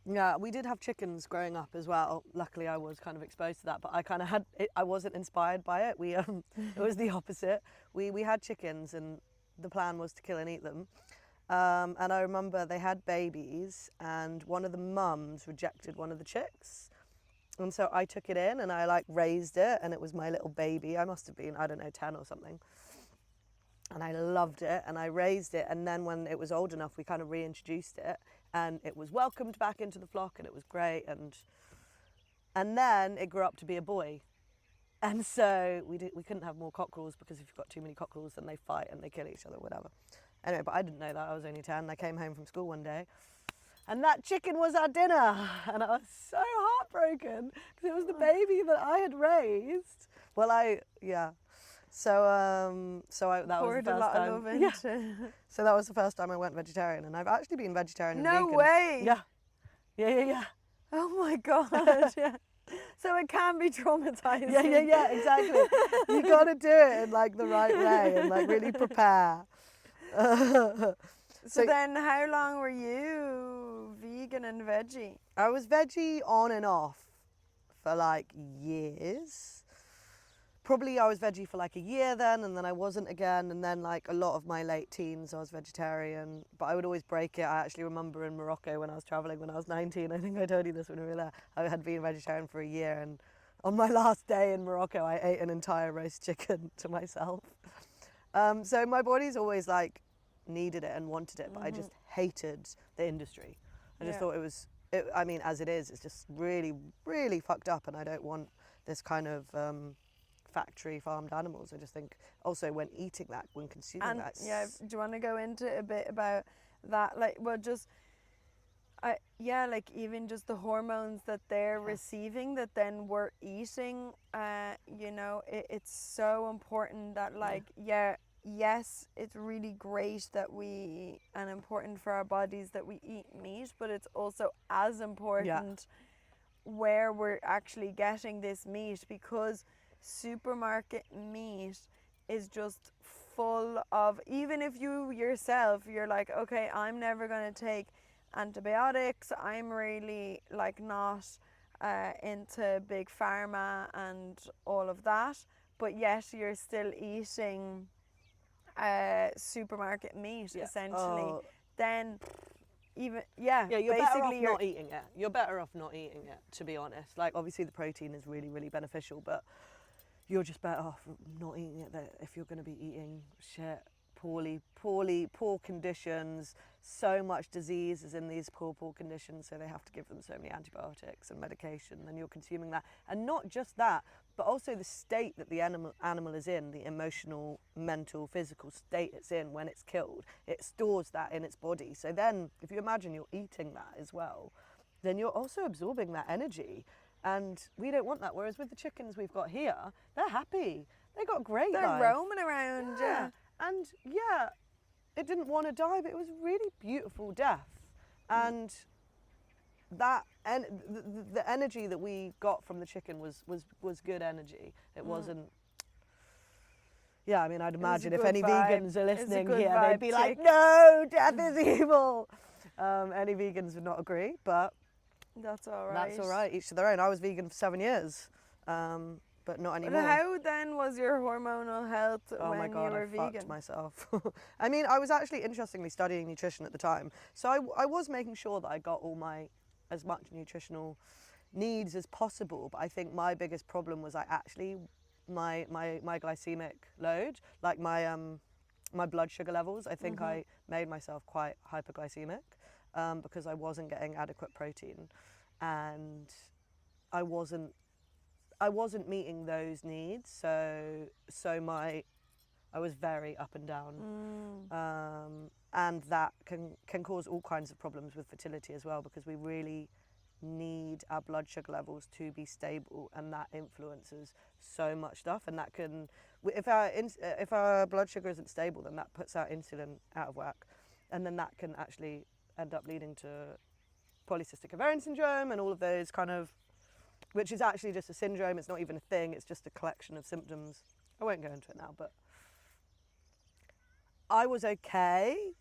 Yeah, we did have chickens growing up as well. Luckily, I was kind of exposed to that, but I kind of I wasn't inspired by it. It was the opposite. We had chickens, and the plan was to kill and eat them. And I remember they had babies, and one of the mums rejected one of the chicks. And so I took it in and I like raised it, and it was my little baby. I must have been, I don't know, 10 or something. And I loved it, and I raised it. And then when it was old enough, we kind of reintroduced it, and it was welcomed back into the flock, and it was great. And then it grew up to be a boy. And so we couldn't have more cockerels, because if you've got too many cockerels, then they fight and they kill each other, whatever. Anyway, but I didn't know that. I was only 10. I came home from school one day, and that chicken was our dinner. And I was so heartbroken, because it was the baby that I had raised. Well, yeah. So that was the first Poured a lot time. of love Yeah. into. So that was the first time I went vegetarian, and I've actually been vegetarian and No vegan. way. Yeah. Oh my god. Yeah. So it can be traumatizing. Yeah, exactly. You got to do it in like the right way and like really prepare. So then how long were you vegan and veggie? I was veggie on and off for like years. Probably I was veggie for like a year then, and then I wasn't again, and then like a lot of my late teens I was vegetarian, but I would always break it. I actually remember in Morocco when I was traveling when I was 19, I think I told you this when we were there, I had been vegetarian for a year, and on my last day in Morocco I ate an entire roast chicken to myself. So my body's always like needed it and wanted it, but I just hated the industry. I just thought I mean, as it is, it's just really, really fucked up, and I don't want this kind of factory farmed animals. I just think also when eating that, when consuming And that. yeah, do you want to go into a bit about that? Like, well, just like even just the hormones that they're receiving that then we're eating. You know, it's so important that yes, it's really great that and important for our bodies that we eat meat, but it's also as important where we're actually getting this meat, because supermarket meat is just full of, even if you yourself, you're like, okay, I'm never going to take antibiotics, I'm really like not into big pharma and all of that, but yet you're still eating supermarket meat essentially. Then you're better off not eating it. You're better off not eating it, to be honest. Like, obviously the protein is really, really beneficial, but you're just better off not eating it if you're going to be eating shit, poor conditions. So much disease is in these poor conditions, so they have to give them so many antibiotics and medication, and you're consuming that. And not just that, but also the state that the animal is in, the emotional, mental, physical state it's in when it's killed. It stores that in its body. So then, if you imagine you're eating that as well, then you're also absorbing that energy. And we don't want that. Whereas with the chickens we've got here, they're happy. They got great they're life. roaming around. And it didn't want to die, but it was a really beautiful death. And that the energy that we got from the chicken was good energy. It wasn't. Yeah, I mean, I'd imagine if any vegans are listening here, they'd be like, "No, death is evil." Any vegans would not agree, but that's all right. That's all right. Each to their own. I was vegan for 7 years, but not anymore. How then was your hormonal health when my God, you were I vegan? fucked myself. I mean, I was actually interestingly studying nutrition at the time, so I was making sure that I got all as much nutritional needs as possible. But I think my biggest problem was my glycemic load, like my blood sugar levels. I think I made myself quite hyperglycemic because I wasn't getting adequate protein, and I wasn't meeting those needs. So I was very up and down, and that can cause all kinds of problems with fertility as well, because we really need our blood sugar levels to be stable, and that influences so much stuff. And that can, if our blood sugar isn't stable, then that puts our insulin out of whack, and then that can actually end up leading to polycystic ovarian syndrome and all of those kind of, which is actually just a syndrome. It's not even a thing, it's just a collection of symptoms. I won't go into it now, but I was okay,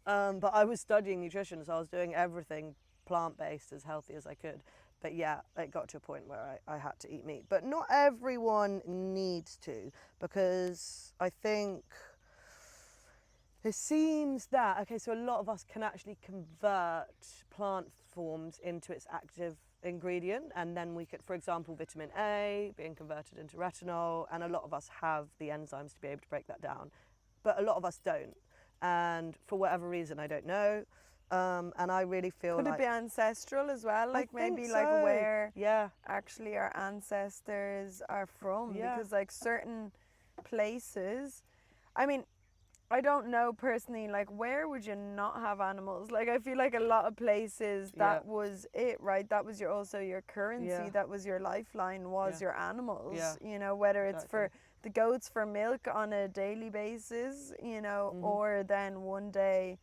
but I was studying nutrition, so I was doing everything plant-based, as healthy as I could. But yeah, it got to a point where I had to eat meat. But not everyone needs to, because I think it seems that, okay, so a lot of us can actually convert plant forms into its active ingredient, and then we could, for example, vitamin A being converted into retinol, and a lot of us have the enzymes to be able to break that down, but a lot of us don't, and for whatever reason, I don't know. And I really feel Could like it be ancestral as well? Like think maybe like so. where Yeah, actually our ancestors are from? Yeah. Because like certain places, I mean, I don't know personally, like where would you not have animals? Like I feel like a lot of places that Yeah. was it, right? That was your also your currency, Yeah. that was your lifeline, was Yeah. your animals. Yeah. You know, whether it's for Exactly. the goats for milk on a daily basis, you know, Mhm. or then one day,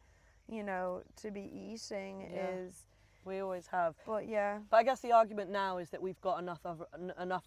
you know, to be eating Yeah. is. We always have. But yeah, But I guess the argument now is that we've got enough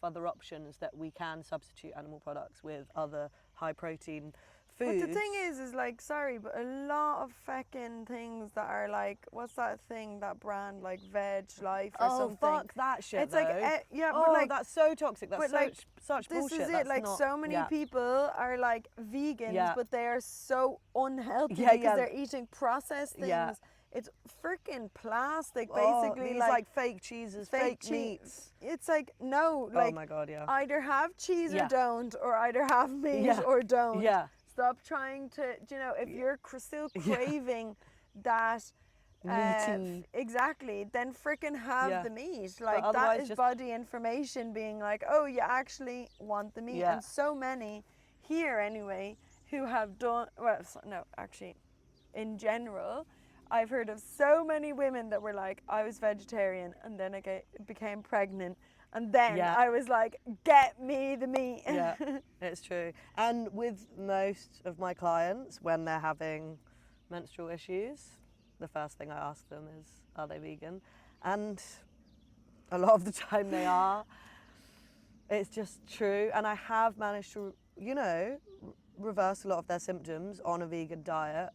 other options that we can substitute animal products with other high protein foods. but the thing is like, sorry, but a lot of fucking things that are like, what's that thing, that brand, like Veg Life or oh something. fuck that shit It's though. like, yeah, oh, but like, that's so toxic. That's but so, like, such this bullshit. is it. That's Like not, so many yeah. people are like vegans, Yeah. but they are so unhealthy Yeah, because yeah. they're eating processed things. Yeah. It's freaking plastic, Oh, basically. these like fake cheeses, fake meats. It's like, no, Oh like my god, yeah. either have cheese Yeah. or don't, or either have meat Yeah. or don't. Yeah. Stop trying to, you know, if you're still Yeah. craving that Meaty. exactly, then freaking have Yeah. the meat. Like that otherwise is just- body information being like, oh, you actually want the meat. Yeah. And so many here anyway who have done, well, no, actually, in general, I've heard of so many women that were like, I was vegetarian and then I became pregnant. And then Yeah. I was like, get me the meat. Yeah, it's true. And with most of my clients, when they're having menstrual issues, the first thing I ask them is, are they vegan? And a lot of the time they are. It's just true. And I have managed to, you know, reverse a lot of their symptoms on a vegan diet,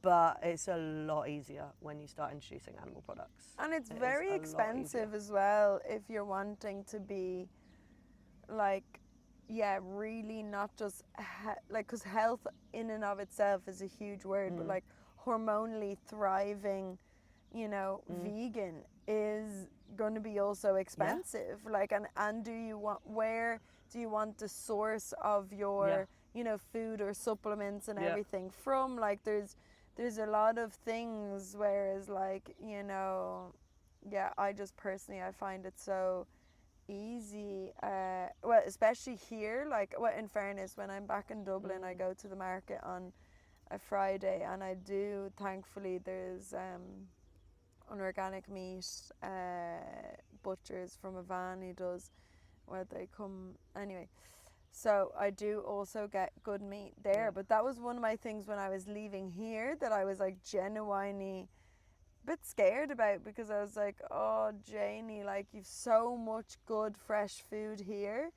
but it's a lot easier when you start introducing animal products. And it's It is very a lot expensive easier. as well if you're wanting to be like, yeah, really not just like, because health in and of itself is a huge word, but like hormonally thriving, you know, vegan is going to be also expensive. Like, and do you want, where do you want the source of your, you know, food or supplements and everything from? Like there's a lot of things, whereas like, you know, yeah, I just personally, I find it so easy, well, especially here, like, well, in fairness, when I'm back in Dublin, I go to the market on a Friday, and I do, thankfully, there's an organic meat butchers from a van he does, where they come, anyway. So I do also get good meat there, but that was one of my things when I was leaving here that I was like genuinely a bit scared about, because I was like, oh Janie, like you've so much good fresh food here,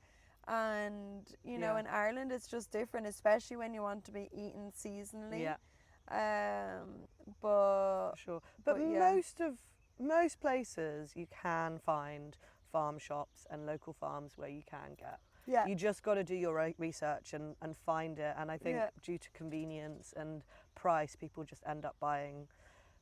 and you know, in Ireland it's just different, especially when you want to be eaten seasonally. But Sure. But yeah. most places you can find farm shops and local farms where you can get. Yeah. You just got to do your research and find it. And I think due to convenience and price, people just end up buying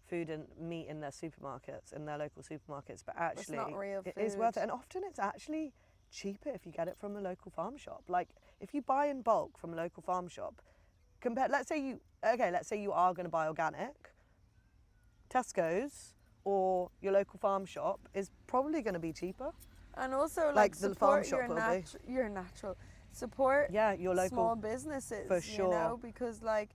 food and meat in their supermarkets, in their local supermarkets. But actually, not real it is food. worth it. And often it's actually cheaper if you get it from a local farm shop. Like if you buy in bulk from a local farm shop, let's say you are going to buy organic, Tesco's or your local farm shop is probably going to be cheaper. And also, Like the farm support shop your, will be. your natural, support your local small businesses, for sure. you know, because like,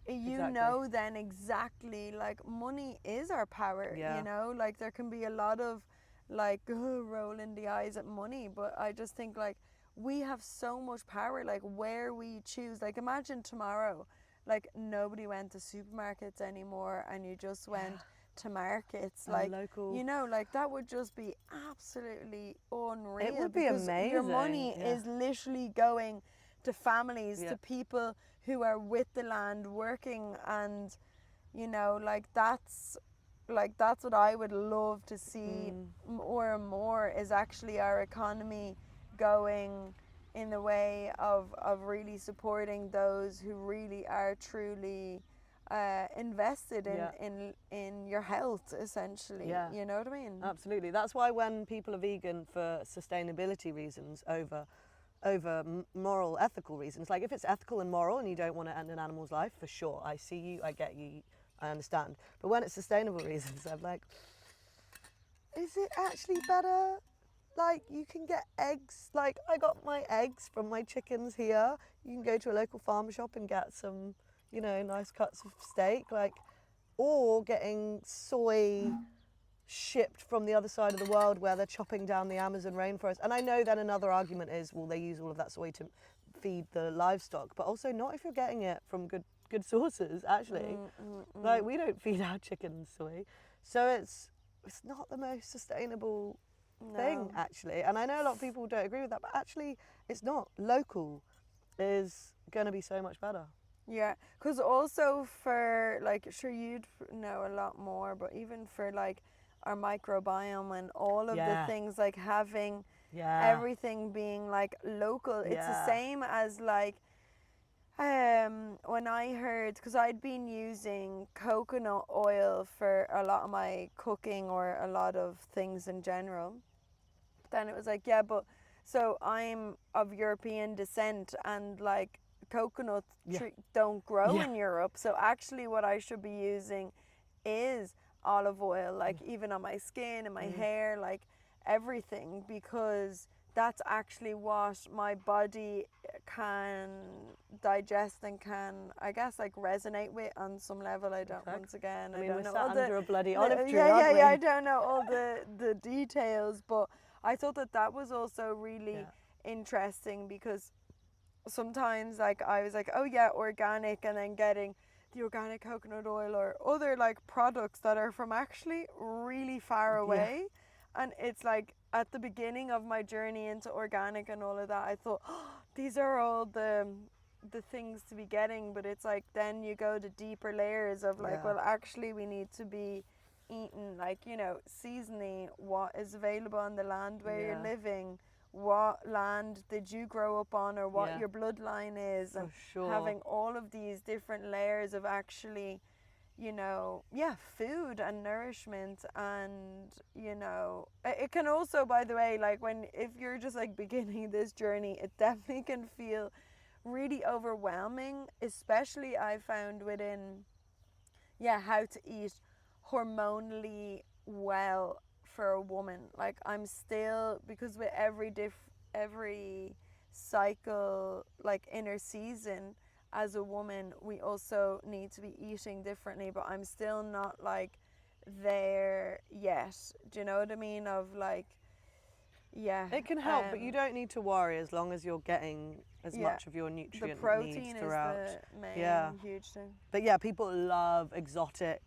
you Exactly. know then exactly, like money is our power, you know, like there can be a lot of like rolling the eyes at money, but I just think like we have so much power, like where we choose. Like imagine tomorrow, like nobody went to supermarkets anymore and you just went to markets, like local. you know, like that would just be absolutely unreal. It would be because amazing. your money is literally going to families, to people who are with the land working, and you know, like that's like that's what I would love to see more and more, is actually our economy going in the way of really supporting those who really are truly invested in your health, essentially. Yeah. You know what I mean? Absolutely. That's why when people are vegan for sustainability reasons over moral, ethical reasons, like if it's ethical and moral and you don't want to end an animal's life, for sure, I see you, I get you, I understand. But when it's sustainable reasons, I'm like, is it actually better? Like, you can get eggs, like I got my eggs from my chickens here. You can go to a local farm shop and get some, you know, nice cuts of steak, like, or getting soy shipped from the other side of the world where they're chopping down the Amazon rainforest. And I know then another argument is, well, they use all of that soy to feed the livestock, but also not if you're getting it from good sources, actually. Like, we don't feed our chickens soy. So it's not the most sustainable thing, actually. And I know a lot of people don't agree with that, but actually it's not. Local is going to be so much better. Yeah, because also for, like, sure you'd know a lot more, but even for like our microbiome and all of the things, like having everything being like local, it's the same as like when I heard, because I'd been using coconut oil for a lot of my cooking or a lot of things in general, then it was like, yeah, but so I'm of European descent and like coconut don't grow in Europe, so actually what I should be using is olive oil, like even on my skin and my hair, like everything, because that's actually what my body can digest and can, I guess, like resonate with on some level. I don't, once again, I mean, don't we're know sat all under a bloody the olive tree, aren't we? I don't know all the details, but I thought that was also really interesting, because sometimes like I was like, oh yeah, organic, and then getting the organic coconut oil or other like products that are from actually really far away. And it's like at the beginning of my journey into organic and all of that, I thought, oh, these are all the things to be getting, but it's like then you go to deeper layers of like, well, actually we need to be eating, like, you know, seasoning what is available on the land where you're living, what land did you grow up on, or what your bloodline is, and having all of these different layers of actually, you know, food and nourishment. And, you know, it can also, by the way, like if you're just like beginning this journey, it definitely can feel really overwhelming, especially I found within how to eat hormonally well for a woman. Like I'm still, because with every cycle, like inner season, as a woman we also need to be eating differently, but I'm still not like there yet. Do you know what I mean? Of like, it can help, but you don't need to worry as long as you're getting as much of your nutrient the protein needs throughout. is the main huge thing. But yeah, people love exotic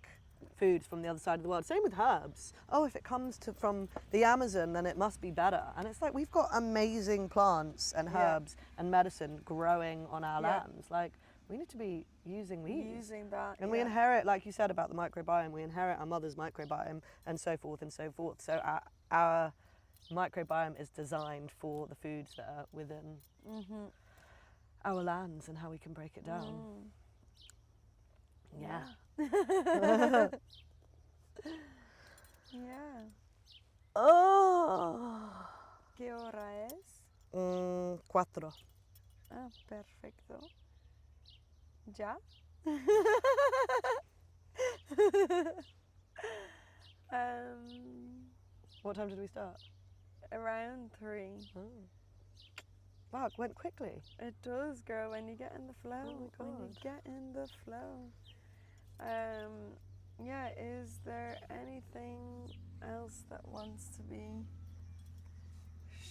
foods from the other side of the world. Same with herbs. Oh, if it comes from the Amazon, then it must be better. And it's like, we've got amazing plants and herbs and medicine growing on our lands. Like, we need to be using these. Using that. And we inherit, like you said about the microbiome, we inherit our mother's microbiome and so forth and so forth. So our microbiome is designed for the foods that are within our lands and how we can break it down. Yeah. Oh. ¿Qué hora es? 4. Ah, perfecto. ¿Ya? What time did we start? Around 3. Oh. Wow, it went quickly. It does, girl, when you get in the flow. Oh my God. When you get in the flow. Is there anything else that wants to be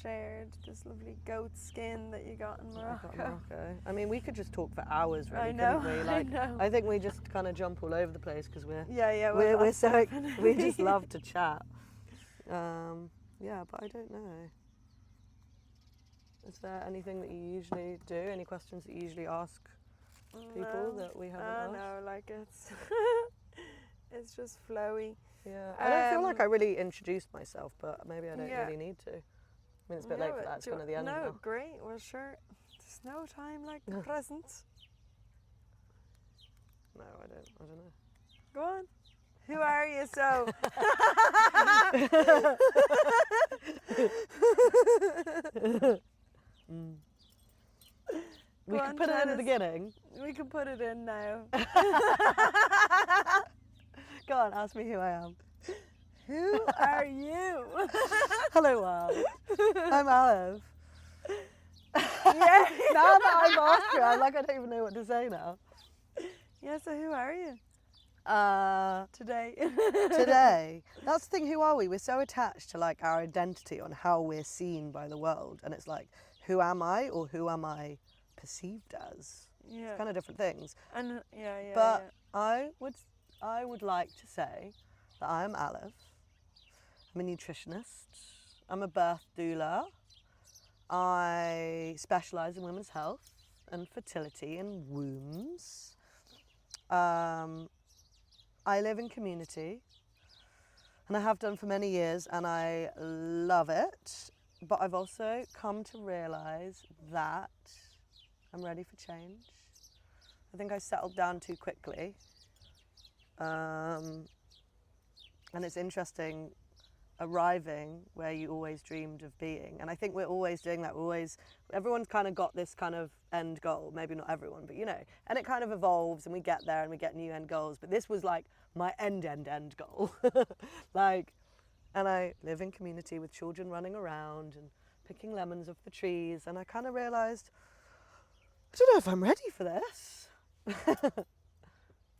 shared? This lovely goat skin that you got in Morocco. I mean, we could just talk for hours, really, I know, couldn't we? Like, I know. I think we just kind of jump all over the place because we're we're so we just love to chat. But I don't know. Is there anything that you usually do? Any questions that you usually ask people that we haven't asked? No, like it's It's just flowy. Yeah, I don't feel like I really introduced myself, but maybe I don't Yeah. really need to. I mean, it's a bit late for that. It's kind of the end no, now. great. Well, sure. There's no time like the present. No, I don't know. Go on. Who are you? So. We Go could on, put it in tell the us. beginning. We can put it in now. Go on, ask me who I am. Who are you? Hello, world. I'm Alev. Yeah. Now that I'm asked you, I'm like, I don't even know what to say now. Yeah, so who are you today? Today, that's the thing, who are we? We're so attached to like our identity on how we're seen by the world. And it's like, who am I or who am I perceived as? Yeah. It's kind of different things. And But I would like to say that I am Alev. I'm a nutritionist. I'm a birth doula. I specialise in women's health and fertility and wombs. I live in community, and I have done for many years, and I love it. But I've also come to realise that I'm ready for change. I think I settled down too quickly. And it's interesting arriving where you always dreamed of being. And I think we're always doing that. Everyone's kind of got this kind of end goal, maybe not everyone, but you know, and it kind of evolves and we get there and we get new end goals. But this was like my end goal. And I live in community with children running around and picking lemons off the trees. And I kind of realised, I don't know if I'm ready for this.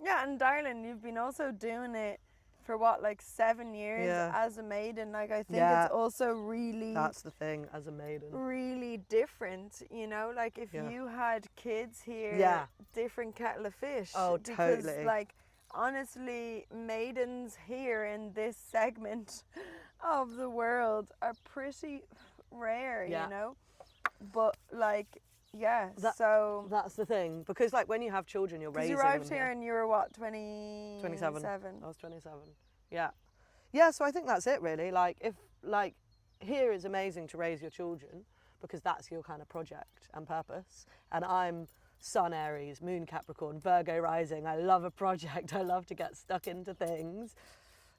Yeah, and darling, you've been also doing it for what, like 7 years as a maiden. Like, I think it's also really... That's the thing, as a maiden. Really different, you know? Like, if you had kids here, different kettle of fish. Oh, because, totally. like, honestly, maidens here in this segment of the world are pretty rare, you know? But, like... Yeah, so... That's the thing, because like when you have children, you're raising them. You arrived here and you were what, 27? 27. I was 27, yeah. Yeah, so I think that's it really. Like, here is amazing to raise your children, because that's your kind of project and purpose. And I'm Sun Aries, Moon Capricorn, Virgo rising. I love a project, I love to get stuck into things.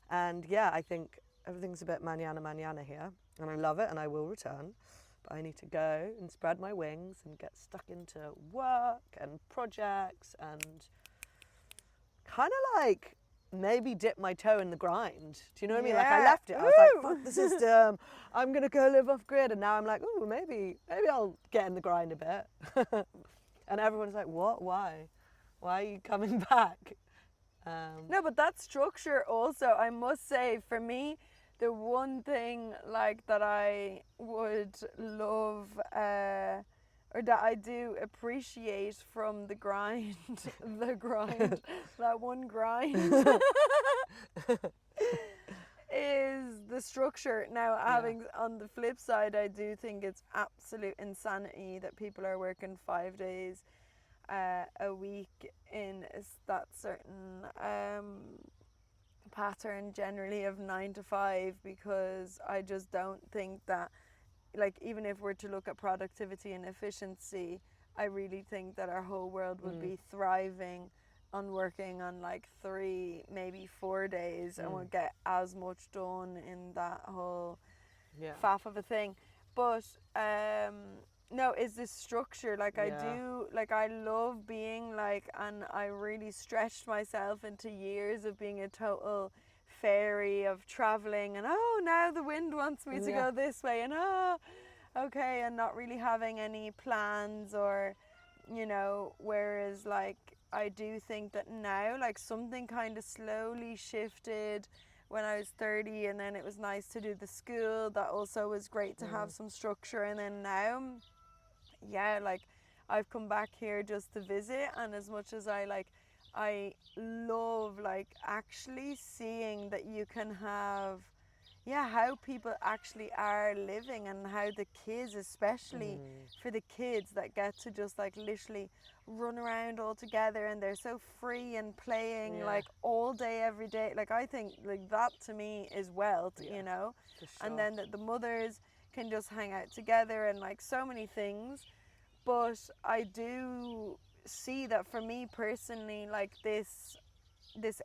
And yeah, I think everything's a bit mañana here, and I love it and I will return. But I need to go and spread my wings and get stuck into work and projects and kind of like maybe dip my toe in the grind. Do you know what I mean? Like, I left it. I was like, fuck the system. I'm going to go live off grid. And now I'm like, oh, maybe I'll get in the grind a bit. And everyone's like, what? Why? Why are you coming back? No, but that structure also, I must say, for me, the one thing like that I would love or that I do appreciate from the grind, that one grind is the structure. Now, having on the flip side, I do think it's absolute insanity that people are working 5 days a week in that certain pattern, generally of 9 to 5, because I just don't think that, like, even if we're to look at productivity and efficiency, I really think that our whole world would be thriving on working on like 3, maybe 4 days, and we'll get as much done in that whole faff of a thing. But no, is this structure, like I do, like I love being like, and I really stretched myself into years of being a total fairy of traveling, and now the wind wants me to go this way, and okay, and not really having any plans, or you know, whereas like I do think that now, like, something kind of slowly shifted when I was 30, and then it was nice to do the school. That also was great to have some structure. And then now, like, I've come back here just to visit, and as much as I love like actually seeing that you can have, how people actually are living, and how the kids, especially for the kids that get to just like literally run around all together, and they're so free and playing like all day every day. Like I think like that to me is wealth, you know. For sure. And then that the mothers can just hang out together and like so many things. But I do see that for me personally, like this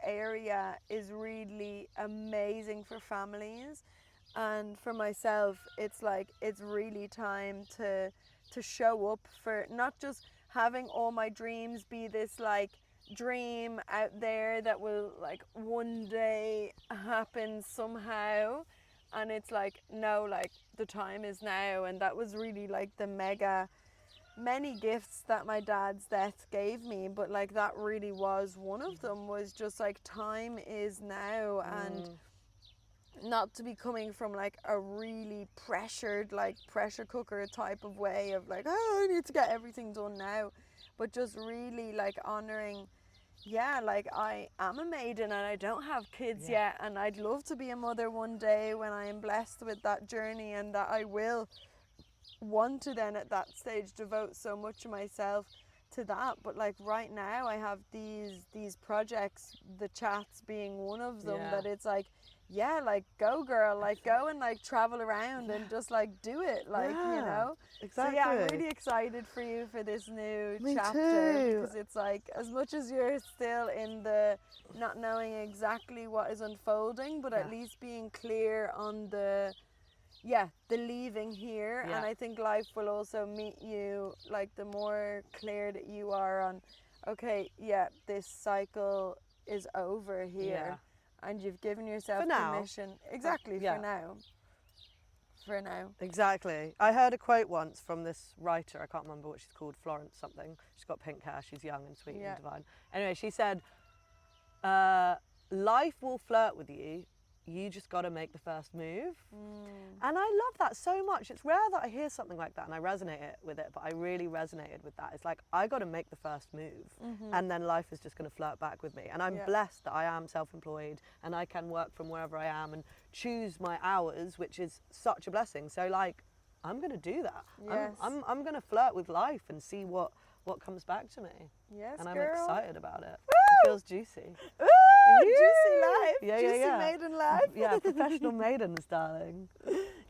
area is really amazing for families, and for myself it's like it's really time to show up for not just having all my dreams be this like dream out there that will like one day happen somehow, and it's like no, like the time is now. And that was really like the mega many gifts that my dad's death gave me, but like that really was one of them, was just like time is now. And not to be coming from like a really pressured like pressure cooker type of way of like, oh, I need to get everything done now, but just really like honoring, like I am a maiden and I don't have kids yet, and I'd love to be a mother one day when I am blessed with that journey, and that I will want to then at that stage devote so much of myself to that. But like right now I have these projects, the CHATS being one of them, that it's like like go girl, like go and like travel around and just like do it, like you know. Exactly. So I'm really excited for you for this new Me chapter, too. because it's like, as much as you're still in the not knowing exactly what is unfolding, but at least being clear on the leaving here. And I think life will also meet you, like the more clear that you are on, okay, this cycle is over here, and you've given yourself For now. permission. Exactly, for now. Exactly. I heard a quote once from this writer, I can't remember what she's called, Florence something. She's got pink hair, she's young and sweet and divine. Anyway, she said, life will flirt with you, you just got to make the first move. And I love that so much. It's rare that I hear something like that and I resonate with it, but I really resonated with that. It's like, I got to make the first move, and then life is just going to flirt back with me. And I'm blessed that I am self-employed and I can work from wherever I am and choose my hours, which is such a blessing. So like, I'm going to do that. I'm going to flirt with life and see what comes back to me. Yes, and I'm girl. excited about it. Woo! It feels juicy. Ooh, juicy life. Juicy maiden life. Yeah, professional maidens, darling.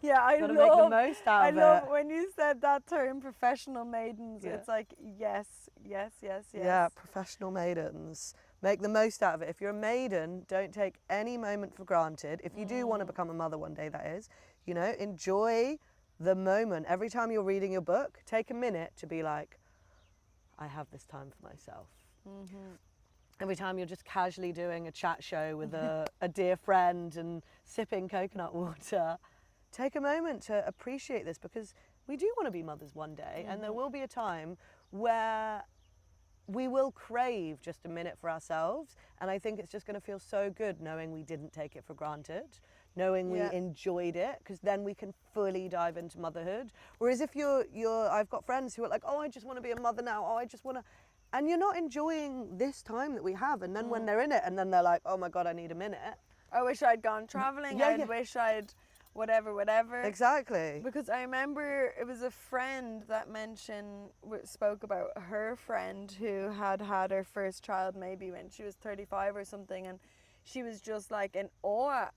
Yeah, I Gotta love. make the most out of it. I love when you said that term, professional maidens. Yeah. It's like yes. Yeah, professional maidens. Make the most out of it. If you're a maiden, don't take any moment for granted. If you do want to become a mother one day, that is, you know, enjoy the moment. Every time you're reading your book, take a minute to be like, I have this time for myself. Every time you're just casually doing a chat show with a dear friend and sipping coconut water, take a moment to appreciate this, because we do want to be mothers one day, and there will be a time where we will crave just a minute for ourselves, and I think it's just going to feel so good knowing we didn't take it for granted, knowing we enjoyed it, because then we can fully dive into motherhood. Whereas if I've got friends who are like, oh, I just want to be a mother now, oh, I just want to, and you're not enjoying this time that we have, and then when they're in it, and then they're like, oh my God, I need a minute. I wish I'd gone traveling. I wish I'd whatever. Exactly. Because I remember it was a friend that spoke about her friend who had her first child maybe when she was 35 or something, and she was just like in awe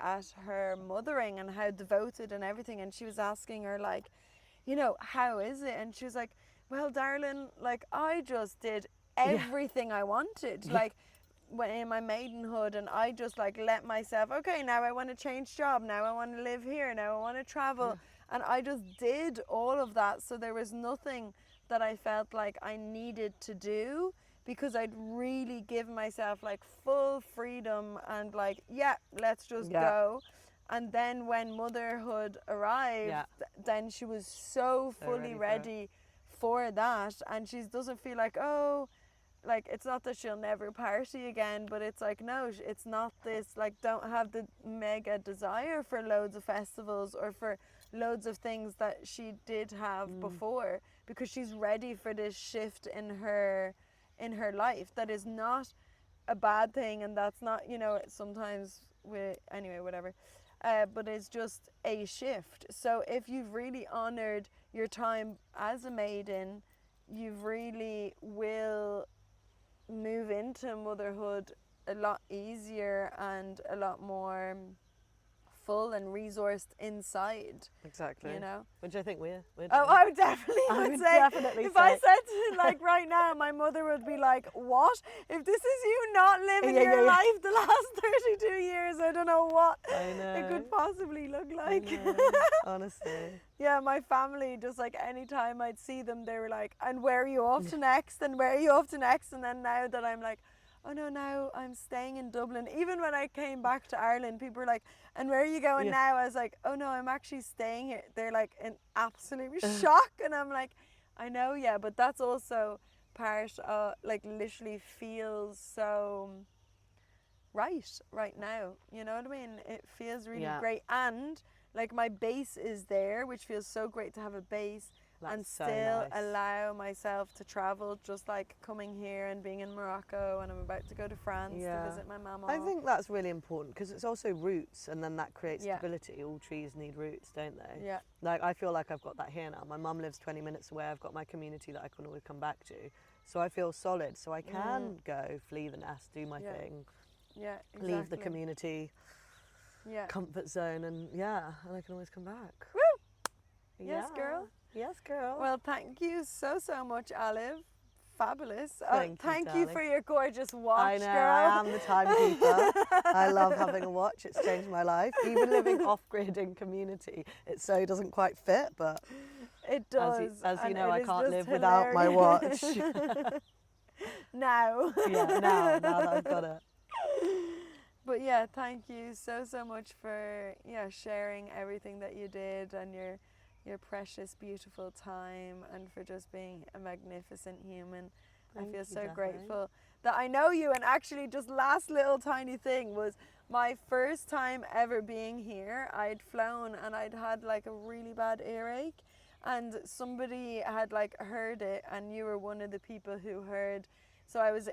at her mothering and how devoted and everything. And she was asking her, like, you know, how is it? And she was like, well, darling, like I just did everything I wanted, like when in my maidenhood, and I just like let myself, okay, now I want to change job, now I want to live here, now I want to travel, and I just did all of that. So there was nothing that I felt like I needed to do, because I'd really given myself like full freedom and like, let's just go. And then when motherhood arrived, then she was so fully ready for that, and she doesn't feel like, oh, like it's not that she'll never party again, but it's like, no, it's not this, like, don't have the mega desire for loads of festivals or for loads of things that she did have before, because she's ready for this shift in her life. That is not a bad thing, and that's not, you know, sometimes anyway, whatever. but it's just a shift. So if you've really honored your time as a maiden, you really will move into motherhood a lot easier and a lot more full and resourced inside. Exactly. You know? Which I think we're Oh, doing. I would definitely I would would say, definitely if I say- said to, like right now, my mother would be like, what? If this is you not living Yeah, your yeah, yeah. life the last 32 years, I don't know what I know. it could possibly look I like. know, honestly. Yeah, my family, just like anytime I'd see them, they were like, and where are you off to next? And where are you off to next? And then now that I'm like, oh no, now I'm staying in Dublin. Even when I came back to Ireland, people were like, and where are you going Yeah. now? I was like, oh no, I'm actually staying here. They're like in absolute shock. And I'm like, I know, yeah, but that's also part of, like, literally feels so right now. You know what I mean? It feels really Yeah. great. And like my base is there, which feels so great to have a base. That's And so still nice. allow myself to travel, just like coming here and being in Morocco, and I'm about to go to France Yeah. to visit my mama. I think that's really important because it's also roots, and then that creates Yeah. stability. All trees need roots, don't they? Yeah, Like, I feel like I've got that here now. My mum lives 20 minutes away. I've got my community that I can always come back to. So I feel solid. So I can go flee the nest, do my Yeah. thing, yeah, exactly. leave the community Yeah. comfort zone, and I can always come back. Woo! Yes, girl. Yes, girl. Well, thank you so much, Alev. Fabulous. Thank you, you for darling. your gorgeous watch, I know, girl. I am the timekeeper. I love having a watch. It's changed my life. Even living off-grid in community, it so doesn't quite fit, but It does. as you and know, it I is can't just live without my watch. hilarious. Now. Yeah, now that I've got it. But yeah, thank you so much for sharing everything that you did, and your precious, beautiful time, and for just being a magnificent human. I Thank feel you, so darling. grateful that I know you. And actually, just last little tiny thing was my first time ever being here. I'd flown and I'd had like a really bad earache, and somebody had like heard it, and you were one of the people who heard. So I was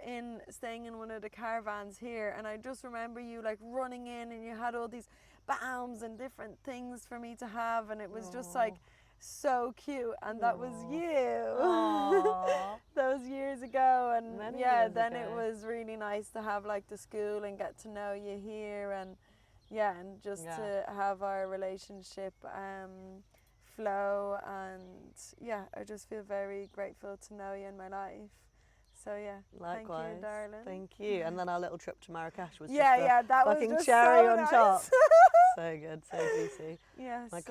staying in one of the caravans here, and I just remember you like running in, and you had all these balms and different things for me to have, and it was just like so cute. And that was you. Aw. Those years ago. And Many years years it ago. was really nice to have like the school and get to know you here, and and just to have our relationship flow. And I just feel very grateful to know you in my life. So Likewise. thank you, darling. Thank you. And then our little trip to Marrakesh was Yeah, just a that was fucking just cherry so on nice. top. So good, so juicy. Yes. My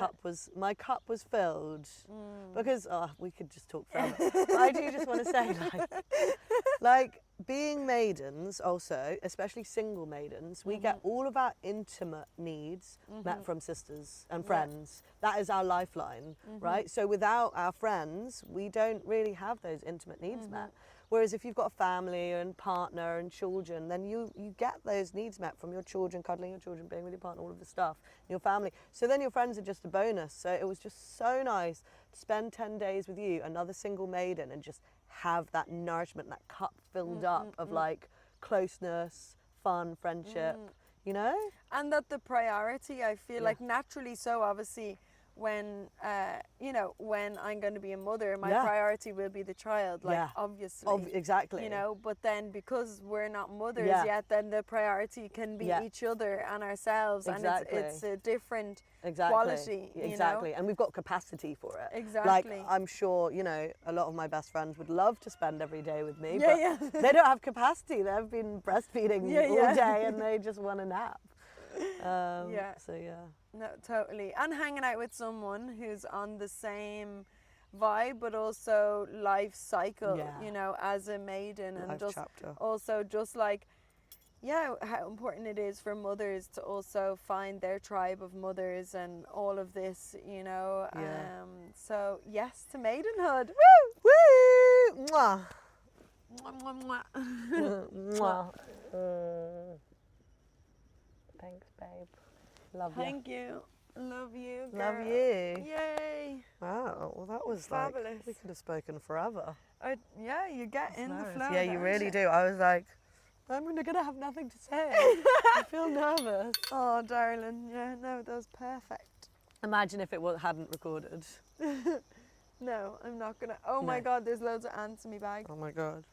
cup was filled Mm. because we could just talk forever. But I do just want to say, like being maidens, also especially single maidens, we get all of our intimate needs met from sisters and friends. That is our lifeline, right? So without our friends, we don't really have those intimate needs met. Whereas if you've got a family and partner and children, then you get those needs met from your children, cuddling your children, being with your partner, all of the stuff, your family. So then your friends are just a bonus. So it was just so nice to spend 10 days with you, another single maiden, and just have that nourishment, that cup filled up of like closeness, fun, friendship, you know? And that the priority, I feel like naturally so, obviously, when when I'm going to be a mother, my priority will be the child, like obviously. Exactly. You know, but then because we're not mothers yet, then the priority can be each other and ourselves, and it's a different quality. Exactly. And we've got capacity for it. Exactly. Like, I'm sure, a lot of my best friends would love to spend every day with me, Yeah, but they don't have capacity. They've been breastfeeding all day and they just want a nap. So No, totally. And hanging out with someone who's on the same vibe, but also life cycle, as a maiden, and Life just chapter. also just like, how important it is for mothers to also find their tribe of mothers and all of this, So yes to maidenhood. Woo! Woo! Mwah! Mwah, mwah, mwah. Mwah. Thanks, babe. Love you. Thank you. Love you, girl. Love you. Yay. Wow, well that was Fabulous. we could have spoken forever. You get in the Nice. flow. Yeah, you don't really do. I was like, I'm gonna have nothing to say. I feel nervous. Oh, darling. Yeah, no, that was perfect. Imagine if it hadn't recorded. No, I'm not gonna. Oh my No. God, there's loads of ants in my bag. Oh my god.